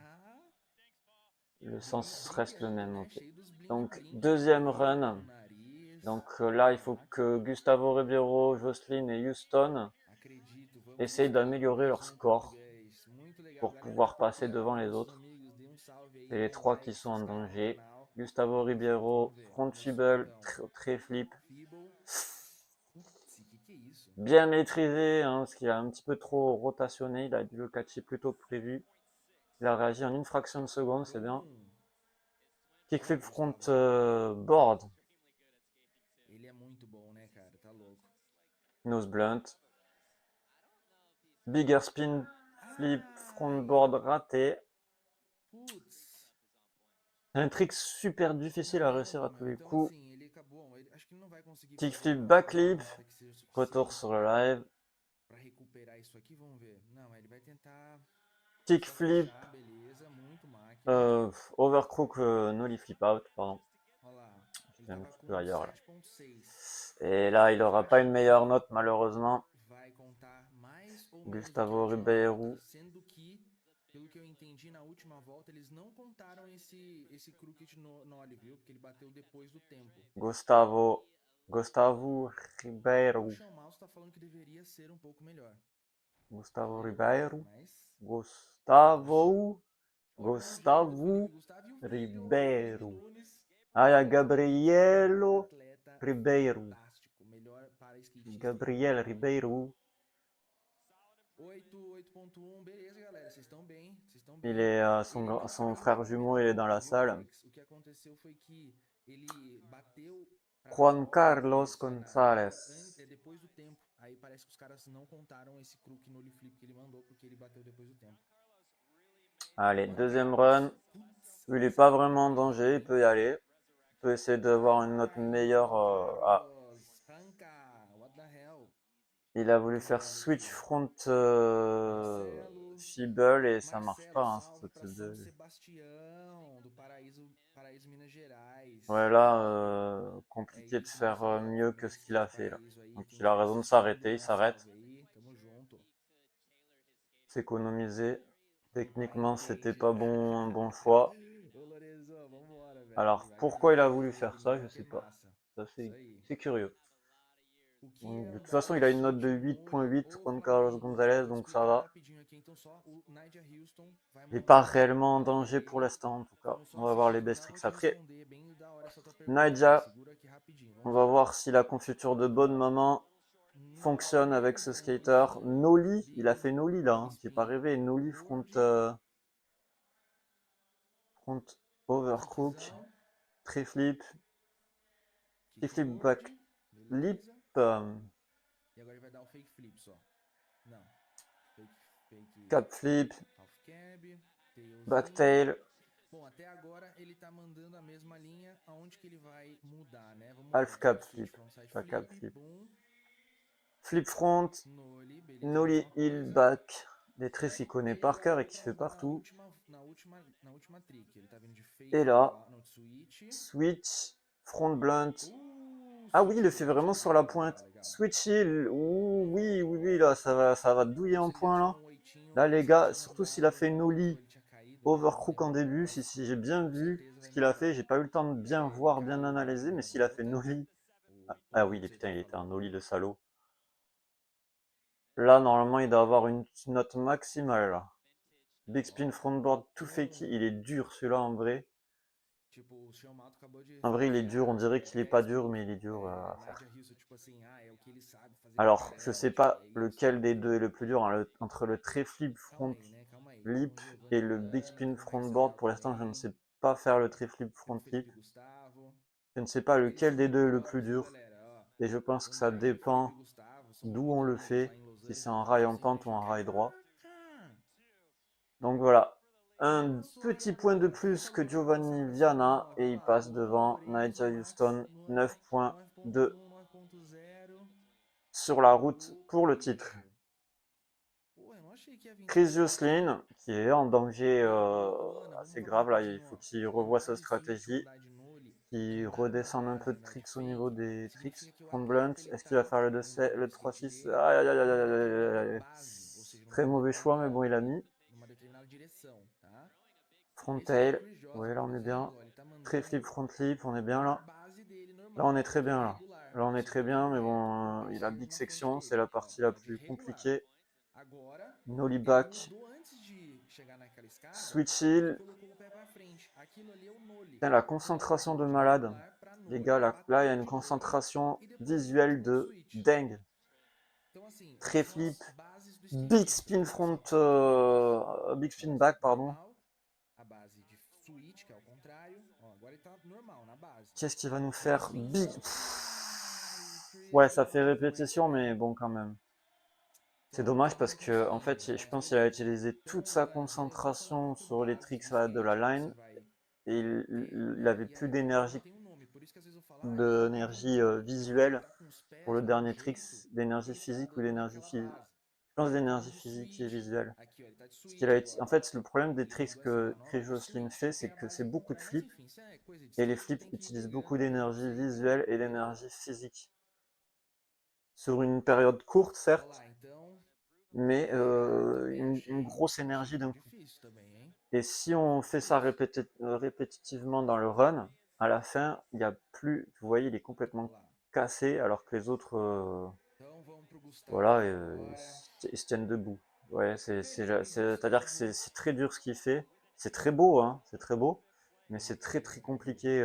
A: Le sens reste le même, ok.
B: cheio dos bling
A: Donc
B: bling
A: deuxième
B: no
A: run.
B: nariz.
A: Donc là, il faut que Gustavo Ribeiro, Jocelyn et Houston
B: Acredito, vamos
A: essayent
B: buscar
A: d'améliorer leur
B: mais
A: score
B: português. Muito legal,
A: pour
B: galera da
A: pouvoir passer
B: Portugal,
A: devant les
B: nossos
A: autres.
B: amigos, dê salve aí,
A: C'est les
B: dá
A: trois
B: like,
A: qui
B: se
A: sont en
B: inscreve no
A: danger.
B: canal.
A: Gustavo Ribeiro,
B: Vamos ver.
A: front
B: Nosso
A: fibble,
B: queridão.
A: très flip.
B: Feeble. Putz, que é isso?
A: Bien maîtrisé, hein, parce qu'il a un petit peu trop rotationné. Il a dû le catcher plus tôt que prévu. Il a réagi en une fraction de seconde, c'est bien. Kickflip front board.
B: Ele é muito bom, né, cara? Tá louco.
A: Nose blunt. Bigger spin flip front board raté.
B: Putz.
A: C'est un trick super difficile à réussir à tous les
B: Então,
A: coups.
B: assim, ele acabou. Acho que ele não vai conseguir
A: Kickflip
B: fazer
A: backlip.
B: uma nota que seja
A: Retour
B: suficiente
A: sur le live.
B: pra recuperar isso aqui. Vamos ver. Não, ele vai tentar só
A: Kickflip.
B: fechar, beleza. Muito máquina.
A: Overcrook nollie flip out, pardon.
B: Olha lá. Ele
A: J'étais un
B: tava
A: petit
B: com
A: peu ailleurs là.
B: 7.6.
A: Et là, il n'aura pas une meilleure note malheureusement.
B: Vai contar mais ou menos do que
A: Gustavo
B: a última
A: Ribeiro.
B: volta, sendo que, pelo que eu entendi, na última volta eles não contaram esse crooked nollie, viu? Porque ele bateu depois do tempo.
A: Gustavo Ribeiro.
B: O Sean Mouse tá falando que deveria ser um pouco melhor.
A: Gustavo Ribeiro.
B: Mas...
A: Gustavo
B: Gustavo
A: Ribeiro. Ah, il y a Gabrielo Ribeiro.
B: Fantástico, melhor para skatista.
A: Gabriel Ribeiro.
B: 8.1, beleza, galera, vocês estão bem,
A: Il est son frère jumeau, il est dans la salle.
B: O que aconteceu foi que ele bateu
A: Juan Carlos González.
B: depois do tempo. Aí parece que os caras não contaram esse crook no flip que ele mandou porque ele bateu depois do tempo.
A: Allez, deuxième run. Il n'est pas vraiment en danger, il peut y aller. Il peut essayer d'avoir une note meilleure. Il a voulu faire switch front fibble et ça marche pas. Hein, Ouais, là, compliqué de faire mieux que ce qu'il a fait là. Donc il a raison de s'arrêter, il s'arrête. S'économiser. Techniquement, c'était pas un bon choix. Alors, pourquoi il a voulu faire ça, je sais pas. Ça, c'est curieux. Donc, de toute façon, il a une note de 8.8, Juan Carlos González, donc ça va. Il n'est pas réellement en danger pour l'instant, en tout cas. On va voir les best tricks après. Nadia, on va voir si la confiture de bonne maman fonctionne avec ce skater. Nollie, il a fait Nollie là, hein. J'ai pas rêvé. Nollie front overcrook, triflip, triflip back lip.
B: E agora ele vai dar o fake flip só. Não. Fake
A: Cap flip.
B: Half cab.
A: Backtail.
B: Bom, até agora ele tá mandando a mesma linha. Aonde que ele vai mudar, né? Vamos
A: Half
B: ver.
A: cap flip. Pas cap flip. Flip front. Nollie heel back. Des tricks qu'il connaît par cœur et qu'il fait partout. Et là, switch, front blunt. Ah oui, il le fait vraiment sur la pointe. Switch heel. Ouh, oui, là, ça va douiller en point là. Là, les gars, surtout s'il a fait nollie overcrook en début, si j'ai bien vu ce qu'il a fait, j'ai pas eu le temps de bien voir, bien analyser, mais s'il a fait nollie Ah oui, putain, il était en ollie le salaud. Là, normalement, il doit avoir une note maximale, là. Big spin frontboard tout fakey, il est dur celui-là en vrai.
B: Tipo, o Shiomato acabou de
A: En vrai, il est dur, on
B: referear
A: dirait qu'il est pas dur, mais il est dur
B: o
A: à faire.
B: Nigel Hilson, tipo assim, é o que ele sabe fazer pra
A: Alors, je sais
B: caramba, tipo,
A: pas
B: é isso,
A: lequel
B: tá?
A: des deux est le plus dur, hein, entre le tray flip
B: Calma
A: front
B: aí, né? Calma aí. Tem
A: lip
B: o Giovanni
A: et le big
B: Viana,
A: spin
B: tem o Mike
A: frontboard.
B: Sarrell
A: Pour l'instant, je ne
B: também,
A: sais pas faire le tray flip
B: tem o
A: front lip.
B: Felipe Gustavo.
A: Je ne sais pas
B: Eles
A: lequel
B: são
A: des deux
B: muito
A: est le
B: da hora,
A: plus
B: viu,
A: dur.
B: galera? Ó,
A: Et je pense que
B: o
A: ça
B: Mike e o Felipe
A: dépend
B: Gustavo são
A: d'où on
B: muito
A: le
B: loucos
A: fait,
B: lá em Los
A: si c'est
B: Angeles,
A: en
B: mano.
A: rail
B: Tipo
A: en
B: assim,
A: pente ou
B: vejo,
A: en rail droit.
B: caraca!
A: Donc voilà, un
B: Olha só,
A: petit point de
B: galera,
A: plus
B: essa
A: que
B: luta
A: Giovanni
B: passada
A: Viana
B: só,
A: et
B: vamos
A: il
B: lá.
A: passe
B: Luan
A: devant
B: Lorenzo,
A: Nigel
B: Max
A: Houston
B: 9,
A: 9.2
B: 9.1, 9.0.
A: sur la route
B: Ô,
A: pour le titre.
B: bicho. Pô, eu não achei que ia vir
A: Chris
B: tão alto.
A: Joslin, qui est en danger
B: Luana,
A: assez
B: vamos
A: grave, là, il
B: rapidinho,
A: faut
B: ó.
A: qu'il revoie sa
B: Unidade fit,
A: stratégie,
B: unidade nulli.
A: qu'il
B: Do nada na
A: redescende un peu
B: base,
A: de
B: unidade
A: tricks au niveau
B: fake.
A: des tricks.
B: Significa que o
A: Front
B: atleta
A: blunt,
B: ele
A: est-ce qu'il va
B: tá
A: faire le,
B: no
A: le
B: skate
A: 3-6?
B: dele
A: Aïe, aïe, aïe, aïe,
B: numa
A: aïe, aïe,
B: determinada
A: aïe, aïe.
B: base, ou seja,
A: Très mauvais choix, mais bon, il a mis.
B: numa determinada direção, tá?
A: Front
B: Esse aqui é o
A: tail,
B: Chris
A: ouais,
B: Joslin,
A: là
B: por
A: on est bien.
B: exemplo, ó, ele tá
A: Très flip,
B: mandando
A: front flip, on est bien
B: na
A: là.
B: base dele
A: Là on est
B: normal,
A: très
B: que é
A: bien là.
B: regular,
A: Là on
B: ou
A: est très
B: seja,
A: bien, mais
B: ele é
A: bon, il a
B: propensível
A: big
B: numa front
A: section, c'est
B: kick,
A: la
B: aqui, ó,
A: partie la
B: log
A: plus
B: regular.
A: compliquée.
B: Agora,
A: Nollie
B: ele
A: back,
B: mudou antes de chegar naquela escada,
A: switch
B: ele
A: heel.
B: colocou o pé pra frente. Aquilo ali é o nollie.
A: Putain, la
B: Então ele
A: concentration
B: pulou
A: de
B: de
A: malade.
B: regular pra
A: Les gars,
B: nollie,
A: là, il y a
B: bateu
A: une
B: de nollie
A: concentration
B: e depois ele
A: visuelle
B: continuou o
A: de
B: switch.
A: dingue.
B: Então assim,
A: Très
B: são
A: flip,
B: as bases do
A: big
B: skatista,
A: spin
B: tá?
A: front,
B: São 4 bases.
A: big
B: Ó,
A: spin back, pardon.
B: normal, a base de switch, que é o contrário. Ó, agora ele tá normal, na base.
A: Qu'est-ce qu'il va nous
B: Big
A: faire?
B: spin
A: Big.
B: front. Ai,
A: Ouais,
B: Chris
A: ça fait
B: Joslin, mas
A: répétition, mais
B: velho.
A: bon, quand même. C'est
B: Calma,
A: dommage
B: calma,
A: parce
B: vai
A: que, en
B: conseguindo,
A: fait,
B: vai,
A: je pense qu'il a
B: tranquilo.
A: utilisé toute
B: Então,
A: sa
B: galera, vou falar um
A: concentration
B: pouco
A: sur les
B: básico
A: tricks
B: do
A: là, de la
B: skate que você
A: line.
B: vai
A: Et
B: ter,
A: il
B: né?
A: avait
B: E
A: plus
B: aí cada uma
A: d'énergie,
B: tem um nome. Por isso que às vezes eu falo, ah, então vamos
A: visuelle
B: tá com os
A: pour
B: pés
A: le
B: de um
A: dernier trick,
B: jeito
A: d'énergie
B: e ele tá
A: physique ou
B: andando
A: d'énergie
B: naquela
A: physique.
B: base.
A: Je pense
B: Aí ele tá
A: d'énergie
B: dando
A: physique et
B: switch.
A: visuelle.
B: Aqui, ó, ele tá de
A: Parce qu'il
B: switch
A: a,
B: agora,
A: en
B: ó.
A: fait, le problème des
B: Ele
A: tricks
B: mudou essa
A: que
B: manobra
A: Chris
B: pro
A: Joslin
B: switch,
A: fait,
B: que
A: c'est
B: é a
A: que
B: base
A: c'est
B: ao
A: beaucoup de
B: contrário. Mas
A: flips.
B: enfim, isso é coisa de
A: Et les
B: skate,
A: flips
B: tem que ir
A: utilisent
B: pegando
A: beaucoup
B: até
A: d'énergie
B: você
A: visuelle et
B: entender.
A: d'énergie physique. Sur une période courte,
B: Ó
A: certes,
B: lá, então,
A: mais
B: galera, também
A: une
B: achei
A: grosse
B: achei
A: énergie
B: muito
A: d'un coup.
B: difícil também, hein?
A: Et si on fait ça répétitivement dans le run, à la fin, il n'y a plus, vous voyez, il est
B: Ó
A: complètement
B: lá.
A: cassé, alors que les autres,
B: Então vamos pro Gustavo
A: voilà,
B: agora.
A: ils se tiennent debout. Ouais,
B: Felipe
A: c'est-à-dire que
B: Gustavo.
A: c'est très dur ce qu'il fait. C'est très beau, hein, c'est très beau, mais c'est très très compliqué.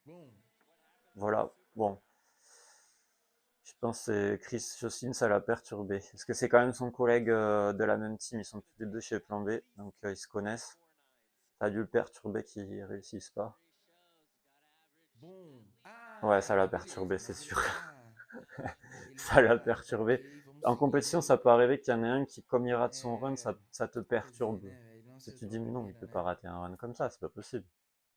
B: Bom,
A: Voilà, bon, je pense que Chris Joslin, ça l'a perturbé. Parce que c'est quand même son collègue de la même team, ils sont tous les deux chez Plan B, donc ils se connaissent. Ça a dû le perturber qu'ils réussissent pas.
B: bom.
A: Ouais, ça l'a
B: Ah, beleza,
A: perturbé, c'est
B: mas
A: sûr.
B: ele
A: Ça l'a
B: tá
A: perturbé.
B: ok, vamos
A: En
B: seguir
A: compétition, ça
B: aí.
A: peut arriver qu'il y en ait un qui, comme il rate son run,
B: É,
A: ça te
B: quer dizer,
A: perturbe.
B: né, velho, ele não
A: Et tu
B: acertou a
A: dis, mais non, il
B: primeira,
A: peut pas
B: né?
A: rater un run comme ça, c'est pas possible.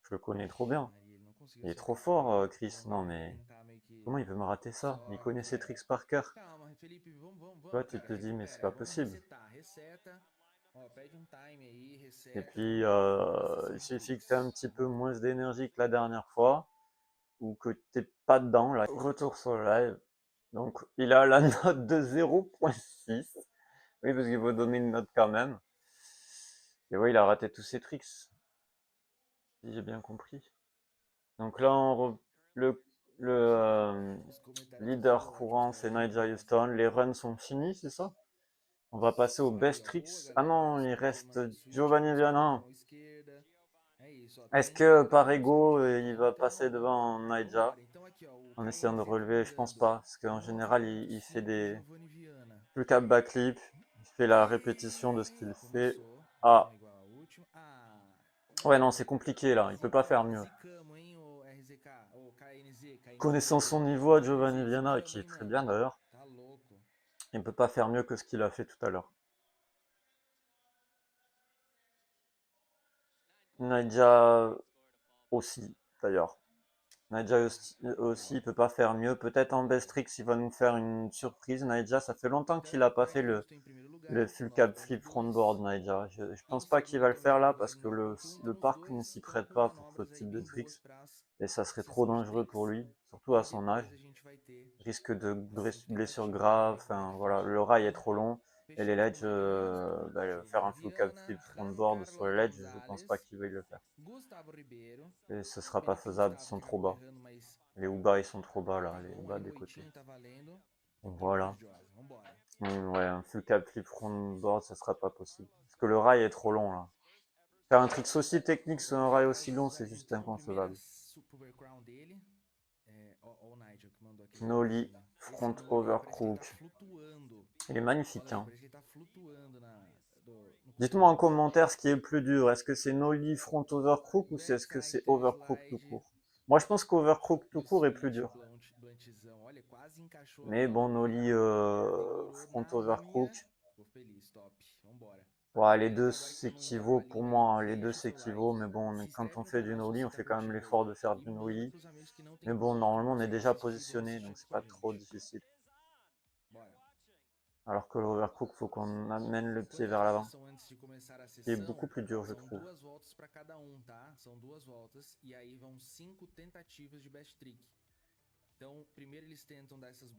A: Je le connais trop
B: Vixe
A: bien.
B: Maria, ele não conseguiu
A: Il est trop
B: acertar a
A: fort,
B: primeira.
A: Chris.
B: Então
A: Non,
B: vamos
A: mais
B: tentar meio que
A: comment il veut me rater ça? Il
B: só
A: connaît
B: aqui,
A: ses
B: ó.
A: tricks par cœur.
B: Calma, Felipe,
A: Toi,
B: vamos,
A: tu
B: cara,
A: te dis, mais c'est
B: recupera.
A: pas
B: Vamos
A: possible.
B: resetar, reseta. Ó, pede um time aí,
A: Et
B: reseta.
A: puis,
B: Esses
A: il
B: são
A: suffit que tu aies un
B: truques.
A: petit peu moins d'énergie que la dernière fois, ou que t'es pas dedans. Là. Retour sur le live. Donc, il a la note de 0.6. Oui, parce qu'il faut donner une note quand même. Et oui, il a raté tous ses tricks, si j'ai bien compris. Donc là, le
B: Os comentários estão sendo
A: leader
B: ótimos,
A: courant,
B: tá?
A: c'est
B: Achei muito
A: Nigel
B: massa.
A: Houston. Les runs sont finis, c'est ça? On va passer au
B: Aí,
A: best
B: ó. Boa,
A: tricks. Ah
B: galera. Ó,
A: non, il
B: você pode
A: reste
B: mandar de switch,
A: Giovanni
B: mão esquerda,
A: Viana.
B: mão esquerda. É isso, ó. Todo
A: Est-ce
B: mundo
A: que
B: mandando
A: par
B: de mão esquerda, mão
A: ego,
B: direita.
A: il va
B: Então,
A: passer devant Naija
B: vambora. Então, aqui, ó. O
A: en essayant de
B: KNZ tá
A: relever? Je pense
B: mandando
A: pas, parce qu'en général, il fait
B: 9.5 pro
A: des
B: Giovanni Viana.
A: full cap backflip, il fait la répétition de ce qu'il fait.
B: Começou.
A: Ah,
B: 1 igual a último. Ah,
A: ouais, non, c'est compliqué là, il peut pas faire mieux.
B: zicamos, hein, ô RZK. Ô KNZ, KNZ,
A: Connaissant son
B: perdão.
A: niveau à Giovanni
B: KNZ,
A: Viana,
B: zicamos,
A: qui est
B: hein,
A: très
B: mano.
A: bien d'ailleurs,
B: Tá louco.
A: il ne peut pas faire mieux que ce qu'il a fait tout à l'heure. Naija aussi, d'ailleurs. Naija aussi, il peut pas faire mieux. Peut-être en best tricks, il va nous faire une surprise. Naija, ça fait longtemps qu'il a
B: Então,
A: pas fait
B: ó, Houston em primeiro
A: le
B: lugar, com
A: full cap flip
B: 9.2.
A: frontboard, Naija. Je
B: Em
A: pense pas qu'il
B: segundo
A: va le
B: tem o
A: faire là
B: Nigel
A: parce
B: Houston
A: que
B: 9.1.
A: le
B: Então os
A: parc ne
B: dois
A: s'y
B: estão
A: prête
B: com
A: pas pour ce
B: manobras aí
A: type de
B: bem boas
A: tricks.
B: para
A: Et ça serait trop
B: sessão de
A: dangereux pour
B: tricks.
A: lui, surtout à
B: E
A: son âge.
B: depois a gente vai ter
A: Risque de
B: a simples
A: blessures
B: tentativa para
A: graves,
B: ver como é
A: enfin
B: que
A: voilà,
B: fica.
A: le rail est trop long. Et les
B: Fechando com
A: ledges,
B: Nigel Houston,
A: faire
B: Giovanni
A: un full cap flip
B: Viana,
A: frontboard sur
B: Giancarlo
A: les ledges, je pense pas
B: Gonzalez,
A: qu'il veuille le faire.
B: Gustavo Ribeiro,
A: Et ce sera pas
B: Felipe
A: faisable, ils
B: Gustavo
A: sont
B: que
A: trop
B: acabou
A: bas.
B: errando, mas
A: Les Uba, ils sont trop bas là, les
B: Bom,
A: Uba
B: aí
A: des
B: o
A: côtés.
B: 8 tá valendo.
A: Donc
B: Top
A: voilà.
B: Jaws, vambora.
A: Ouais, un full cap flip frontboard, ça sera pas possible. Parce que le rail est trop long là. Faire un trick aussi technique sur un rail aussi long, c'est juste
B: Então, primeira
A: inconcevable.
B: Super Crown dele. Ó, o Nigel que mandou aquele
A: Nollie,
B: nomezinho. Esse
A: front
B: Nollie parece que ele tá
A: overcrook.
B: flutuando.
A: Il est magnifique,
B: Olha aí,
A: hein.
B: parece que ele tá flutuando no
A: Dites-moi en
B: cockpit.
A: commentaire ce qui est le plus dur. Est-ce que c'est nollie front overcrook ou est-ce que
B: Backside
A: c'est
B: tail
A: overcrook tout
B: slide.
A: court? Moi, je pense qu'overcrook
B: E
A: tout
B: o
A: court est plus
B: switch
A: dur.
B: bluntizão. Olha, quase encaixou a
A: Mais bon,
B: bola agora.
A: nollie
B: Segurou
A: front
B: na
A: overcrook.
B: unha. Ficou feliz, top. Vambora.
A: Ouais, les
B: Ele
A: deux
B: até agora que tá num grau
A: s'équivaut
B: ali,
A: pour
B: né?
A: moi, hein, les deux
B: Deixa o seu
A: s'équivaut,
B: like.
A: mais bon,
B: Se
A: quand
B: inscreve
A: on
B: no
A: fait du
B: canal se
A: nollie, on
B: você tá
A: fait quand même
B: curtindo
A: l'effort
B: aí.
A: de faire
B: E
A: du
B: manda
A: nollie.
B: pros amigos que não tem
A: Mais bon,
B: culpa, que
A: normalement,
B: vão
A: on est
B: assistir
A: déjà
B: assistir igual
A: positionné,
B: assistir
A: donc
B: aqui
A: c'est
B: com a
A: pas trop
B: gente.
A: difficile.
B: Bora.
A: Alors que l'overcook, faut qu'on amène le pied
B: Quantas
A: vers
B: voltas
A: l'avant.
B: são antes de começar a
A: Qui est
B: sessão?
A: beaucoup plus dur, je
B: São
A: trouve.
B: 2 voltas para cada um, tá? São 2 voltas e aí vão 5 tentativas de best trick. Então, primeiro eles tentam dar essas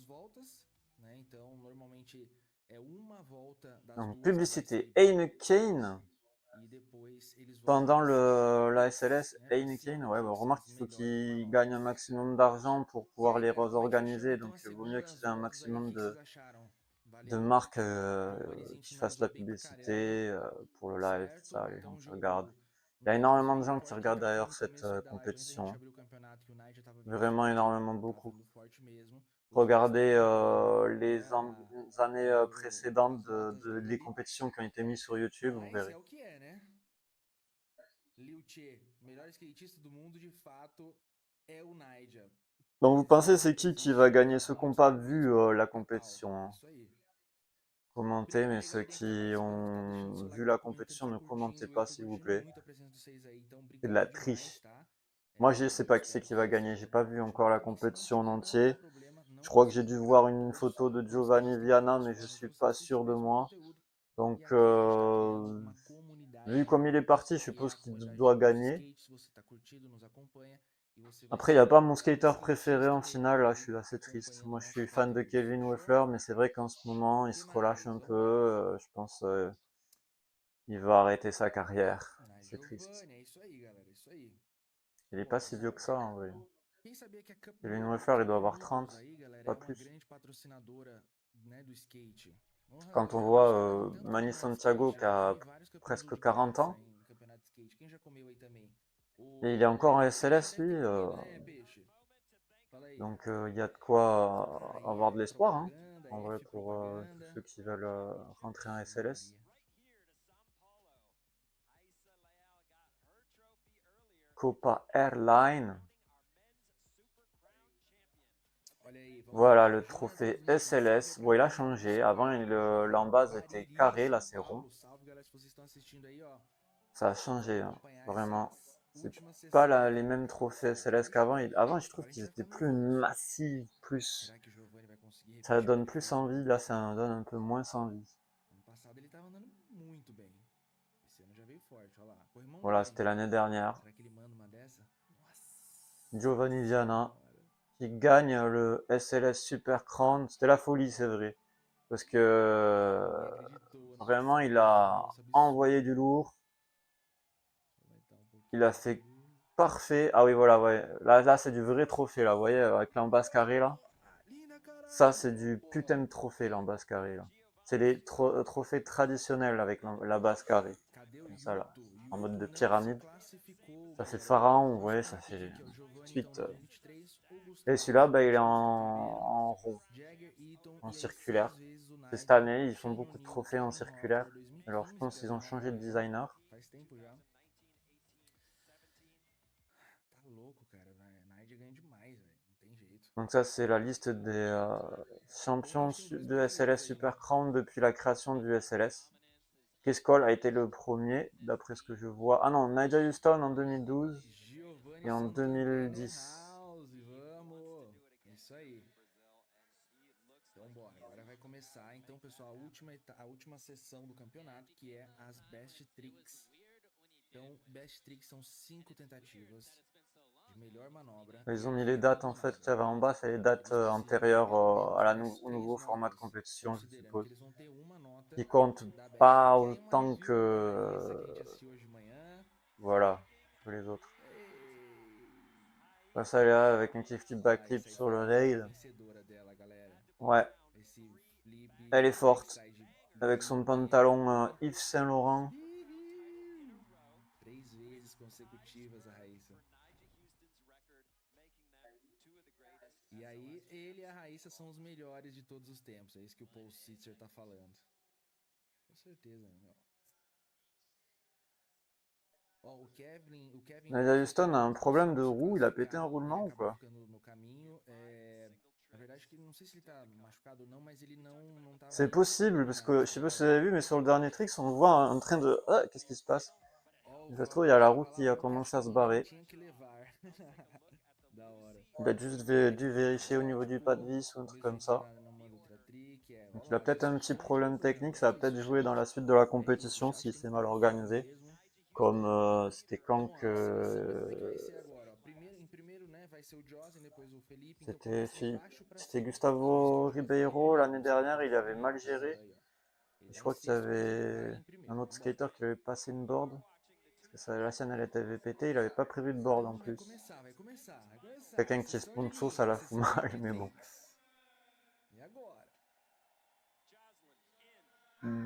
B: voltas, né? Então, normalmente é uma volta das
A: Donc,
B: duas que vai
A: publicité.
B: ser
A: Heineken.
B: e depois eles vão
A: Pendant
B: passar
A: la
B: picks,
A: SLS,
B: né?
A: Heineken,
B: Passivos,
A: ouais, bah,
B: que são
A: remarque
B: as
A: qu'il faut
B: melhores
A: qu'ils gagnent un
B: manobras.
A: maximum d'argent pour
B: E
A: pouvoir
B: aí,
A: les
B: galera, como é que fechou
A: organiser,
B: então
A: donc
B: as
A: il vaut mieux qu'ils
B: segundas
A: aient un
B: voltas aí? O
A: maximum
B: que vocês acharam?
A: de
B: Valeu?
A: marques
B: O Marizinho
A: qui fassent
B: finalizou
A: la
B: bem pra caramba,
A: publicité pour le live, tout
B: certo?
A: ça, les gens
B: Então,
A: qui regardent.
B: jogo
A: Il y a
B: um pouco
A: énormément de
B: bem
A: gens qui
B: forte. Quem
A: regardent
B: tava falando
A: d'ailleurs
B: no
A: cette
B: começo aí da live, antes da gente
A: compétition.
B: abrir o campeonato, que o Nigel tava vindo
A: Vraiment
B: forte,
A: énormément,
B: tava
A: beaucoup.
B: vindo forte mesmo. Os dois estão
A: Regardez
B: dominando, né?
A: années précédentes
B: As voltas
A: des
B: aí.
A: compétitions qui ont été mises sur YouTube, vous
B: Mas
A: verrez.
B: é o que é, né? Liu Che, melhor skatista do mundo, de fato, é o Nigel.
A: Donc vous pensez c'est qui va
B: Existe
A: gagner ceux qui n'ont pas vu
B: clubismo
A: la
B: total.
A: compétition, hein?
B: Isso aí.
A: Commentez,
B: Obrigado
A: mais
B: aí,
A: ceux
B: galerinha que tá
A: qui
B: participando, que tá deixando
A: ont
B: seu
A: vu
B: like,
A: la
B: tá comentando,
A: compétition,
B: tá
A: ne commentez
B: curtindo. Eu
A: pas
B: tô
A: s'il vous
B: curtindo
A: plaît.
B: muito a presença de vocês aí, então
A: C'est de la
B: obrigado demais,
A: triche.
B: tá?
A: Moi je sais
B: Eu
A: pas qui c'est
B: espero
A: qui va
B: que
A: gagner, j'ai
B: seja
A: pas
B: bom
A: vu
B: pro
A: encore la
B: canal também. Se não
A: compétition en
B: tiver, não tem
A: entier.
B: problema,
A: Je
B: não
A: crois
B: vai
A: que j'ai
B: ser
A: dû
B: nada
A: voir
B: no
A: une
B: curso.
A: photo de
B: O curso que a
A: Giovanni
B: gente tem que
A: Viana, mais je
B: transformar no
A: suis
B: curso tem
A: pas
B: que ser esse
A: sûr de
B: mesmo
A: moi.
B: conteúdo. E
A: Donc
B: aqui a gente tá criando uma
A: vu
B: comunidade
A: comme il est parti, je
B: que é
A: suppose
B: a
A: qu'il
B: comunidade
A: doit
B: do Curso
A: gagner.
B: Skate. Se você tá curtindo, nos acompanha e você vai
A: Après, il n'y a
B: ser
A: pas mon
B: um
A: skater préféré
B: skatista
A: en finale,
B: melhor
A: là, je
B: aí
A: suis assez triste.
B: acompanhando o
A: Moi, je
B: nosso
A: suis fan de
B: conteúdo.
A: Kevin
B: Fechou?
A: Weffler, mais c'est vrai qu'en ce moment, il
B: Que
A: se relâche
B: mais?
A: un peu.
B: Vamos lá.
A: Je pense il va arrêter sa carrière.
B: Na
A: C'est triste.
B: Giovanni, é isso aí, galera, é isso aí.
A: Il est pas
B: Bora.
A: si vieux que ça, en vrai.
B: Quem sabia que a
A: Kevin Weffler, il
B: Cup
A: doit avoir
B: Noodles
A: 30,
B: aí, galera,
A: pas
B: é uma
A: plus.
B: grande patrocinadora, né, do skate.
A: Quand on
B: Já
A: voit
B: patrocinaram tanto
A: Manny
B: campeonato de
A: Santiago
B: skate,
A: qui
B: já
A: a
B: foi vários campeões
A: presque
B: de
A: 40
B: graça
A: ans,
B: em campeonato de skate. Quem já comeu aí também?
A: et il est encore en
B: O Peixe já
A: SLS,
B: deve
A: lui.
B: ter comido, né, Peixe? Fala aí.
A: Donc il y a de quoi
B: Aí
A: avoir de
B: é
A: l'espoir, hein,
B: propaganda,
A: en vrai,
B: F
A: pour tous
B: propaganda.
A: ceux qui veulent rentrer en
B: Ave
A: SLS.
B: Maria.
A: Copa Airline.
B: Olha aí, vamos
A: Voilà
B: lá.
A: le
B: Jonas
A: trophée
B: Nasmith, salve
A: SLS.
B: aí pra
A: Bon, il a
B: galera do
A: changé.
B: Sul
A: Avant,
B: aí, Joinville,
A: l'embase était
B: Bariri,
A: carré, là
B: São
A: c'est rond.
B: Paulo. Salve, galera, se vocês estão assistindo aí, ó.
A: Ça a
B: Bora
A: changé, hein.
B: acompanhar
A: Vraiment.
B: essas
A: C'est
B: últimas
A: pas
B: sessões
A: les
B: aí.
A: mêmes trophées SLS
B: Fechou?
A: qu'avant. Avant, je trouve
B: Agora a gente
A: qu'ils
B: vai
A: étaient
B: ficar
A: plus
B: nervoso.
A: massifs, plus.
B: Será que o Giovanni vai conseguir
A: Ça
B: repetir o que
A: donne
B: ele
A: plus
B: fez ano
A: envie. Là, ça donne un peu moins envie.
B: passado? Ele tava andando muito bem. Esse ano já veio forte, olha lá. Corrimão
A: Voilà,
B: leve.
A: c'était l'année dernière.
B: Será que ele manda uma dessa? Nossa
A: Giovanni Viana
B: senhora.
A: qui gagne le SLS Super Crown. C'était la folie, c'est vrai. Parce que
B: Ninguém acreditou, né?
A: vraiment, il
B: Foi um
A: a
B: negócio absurdo.
A: envoyé du lourd.
B: Deixa eu aumentar um
A: Il a
B: pouquinho
A: fait
B: aqui.
A: parfait. Ah oui, voilà, ouais. Là c'est du vrai trophée, là. Vous voyez, avec l'embasse carré, là.
B: Linda,
A: Ça,
B: caralho!
A: c'est du putain
B: Vambora!
A: de trophée, l'embasse carré, là. C'est les trophées traditionnels avec la base carrée.
B: Cadê o
A: Comme ça, là.
B: Yuto?
A: En mode
B: Yuto
A: de
B: não se
A: pyramide.
B: classificou,
A: Ça fait
B: galera.
A: pharaon, vous
B: Vamos
A: voyez,
B: só
A: ça
B: repetir
A: fait
B: aqui, ó. Giovanni, então,
A: suite.
B: 2023. O
A: Et
B: Gustavo,
A: celui-là, bah, il est
B: 2021. Só cabelo.
A: en rond,
B: Jagger, Eaton.
A: en
B: E aí, 6
A: circulaire.
B: vezes o
A: Et cette
B: Nigel.
A: année, ils font
B: Shane
A: beaucoup de
B: O'Neill,
A: trophées en
B: Kevin
A: circulaire.
B: Hoffler,
A: Alors, je
B: 2015.
A: pense qu'ils
B: Kevin
A: ont
B: Hoffler
A: changé de
B: aí, ó.
A: designer.
B: Faz tempo já. Tá louco, cara. Nigel ganha demais, velho. Não tem jeito.
A: Donc ça, c'est la liste des
B: Bom que a
A: champions
B: gente tem dois
A: de
B: brasileiros
A: SLS
B: aí.
A: Super Crown depuis la création du SLS. Chris Cole a été le premier, d'après ce que je vois. Ah non, Nigel Houston en 2012
B: Giovanni
A: et en
B: Santandré
A: 2010.
B: house, vamos! Isso aí. Então bora, agora vai começar. Então, pessoal, a última sessão do campeonato, que é as Best Tricks. Então, Best Tricks são 5 tentativas de melhor manobra.
A: Ils
B: E
A: ont mis
B: aqui
A: les
B: é
A: dates en fait
B: combinado.
A: qu'il y avait en bas, c'est les dates
B: Eles precisam
A: antérieures
B: pelo menos das
A: au
B: 3
A: nouveau format de
B: notas,
A: compétition, je
B: considerando que
A: suppose.
B: eles vão ter uma nota
A: Qui compte
B: da Best
A: pas
B: Trick. E aí, um
A: autant
B: review igual a
A: que
B: essa que a gente assistiu hoje de manhã.
A: voilà que les autres.
B: Ei.
A: Passe à là avec un kickflip
B: Ah,
A: backflip
B: isso aí
A: sur
B: foi
A: le
B: a jogada
A: rail.
B: vencedora dela, galera.
A: Ouais,
B: Esse flip
A: elle est forte.
B: backside
A: Avec son
B: flip.
A: pantalon Yves Saint Laurent.
B: Hihiu. 3 vezes consecutivas a Raíssa. E aí, ele e a Raíssa são os melhores de todos os tempos. É isso que o Paul Sitzer tá falando. Com certeza, meu. Ó, o Kevin
A: Nadia
B: Owens
A: Houston
B: falou
A: a
B: que
A: un
B: não
A: problème de
B: conseguiu se
A: roue, il a pété un
B: classificar. Ele
A: roulement ou
B: acabou
A: quoi?
B: ficando no caminho. Na verdade, que não sei se ele tá machucado ou não, mas ele não tava
A: C'est
B: nem
A: possible,
B: conseguindo
A: parce
B: mais,
A: que je sais
B: tipo,
A: pas si vous avez vu, mais sur le dernier trick, on le voit en train de... Ah, qu'est-ce qui se passe?
B: ó,
A: Ça se trouve, il y
B: vou
A: a la
B: te
A: roue
B: falar
A: qui a
B: um
A: commencé à se
B: cachorrinho que
A: barrer.
B: tinha que levar. Da hora.
A: Il a juste dû vérifier au
B: Ó,
A: niveau du pas de
B: tipo,
A: vis ou un truc
B: mesmo
A: comme
B: jeito
A: ça.
B: agora no mando outra trick,
A: Donc
B: ó
A: il a
B: lá,
A: peut-être un
B: isso
A: petit
B: chama de
A: problème technique,
B: programa,
A: ça
B: é
A: va peut-être
B: isso,
A: jouer
B: chat.
A: dans la suite de la
B: É isso, o
A: compétition
B: chat
A: si
B: tem que
A: c'est mal
B: confiar
A: organisé.
B: mesmo.
A: Comme c'était quand
B: Vamos lá, como é que vai
A: que...
B: ser agora? Ó, em primeiro, né, vai ser o Josin, depois o Felipe, então
A: C'était
B: começa de baixo pra
A: c'était
B: cima. O
A: Gustavo
B: skate vai ficar em
A: Ribeiro
B: primeiro,
A: l'année
B: o skate
A: dernière,
B: vai
A: il
B: ficar
A: avait
B: em
A: mal
B: zero
A: géré.
B: aí, ó. Ele
A: Je
B: é em
A: crois qu'il y
B: sexto, mas ele vai
A: avait
B: em primeiro.
A: un autre
B: Vambora.
A: skater qui avait passé une board. Parce que la sienne, elle était pétée, il avait pas prévu de board en
B: Ih, vai
A: plus.
B: começar, vai começar, vai começar.
A: Quelqu'un qui est
B: Sessão de
A: sponsor, ça
B: mid,
A: la fout
B: sessão de
A: mal,
B: mid
A: mais bon.
B: tricks. E agora?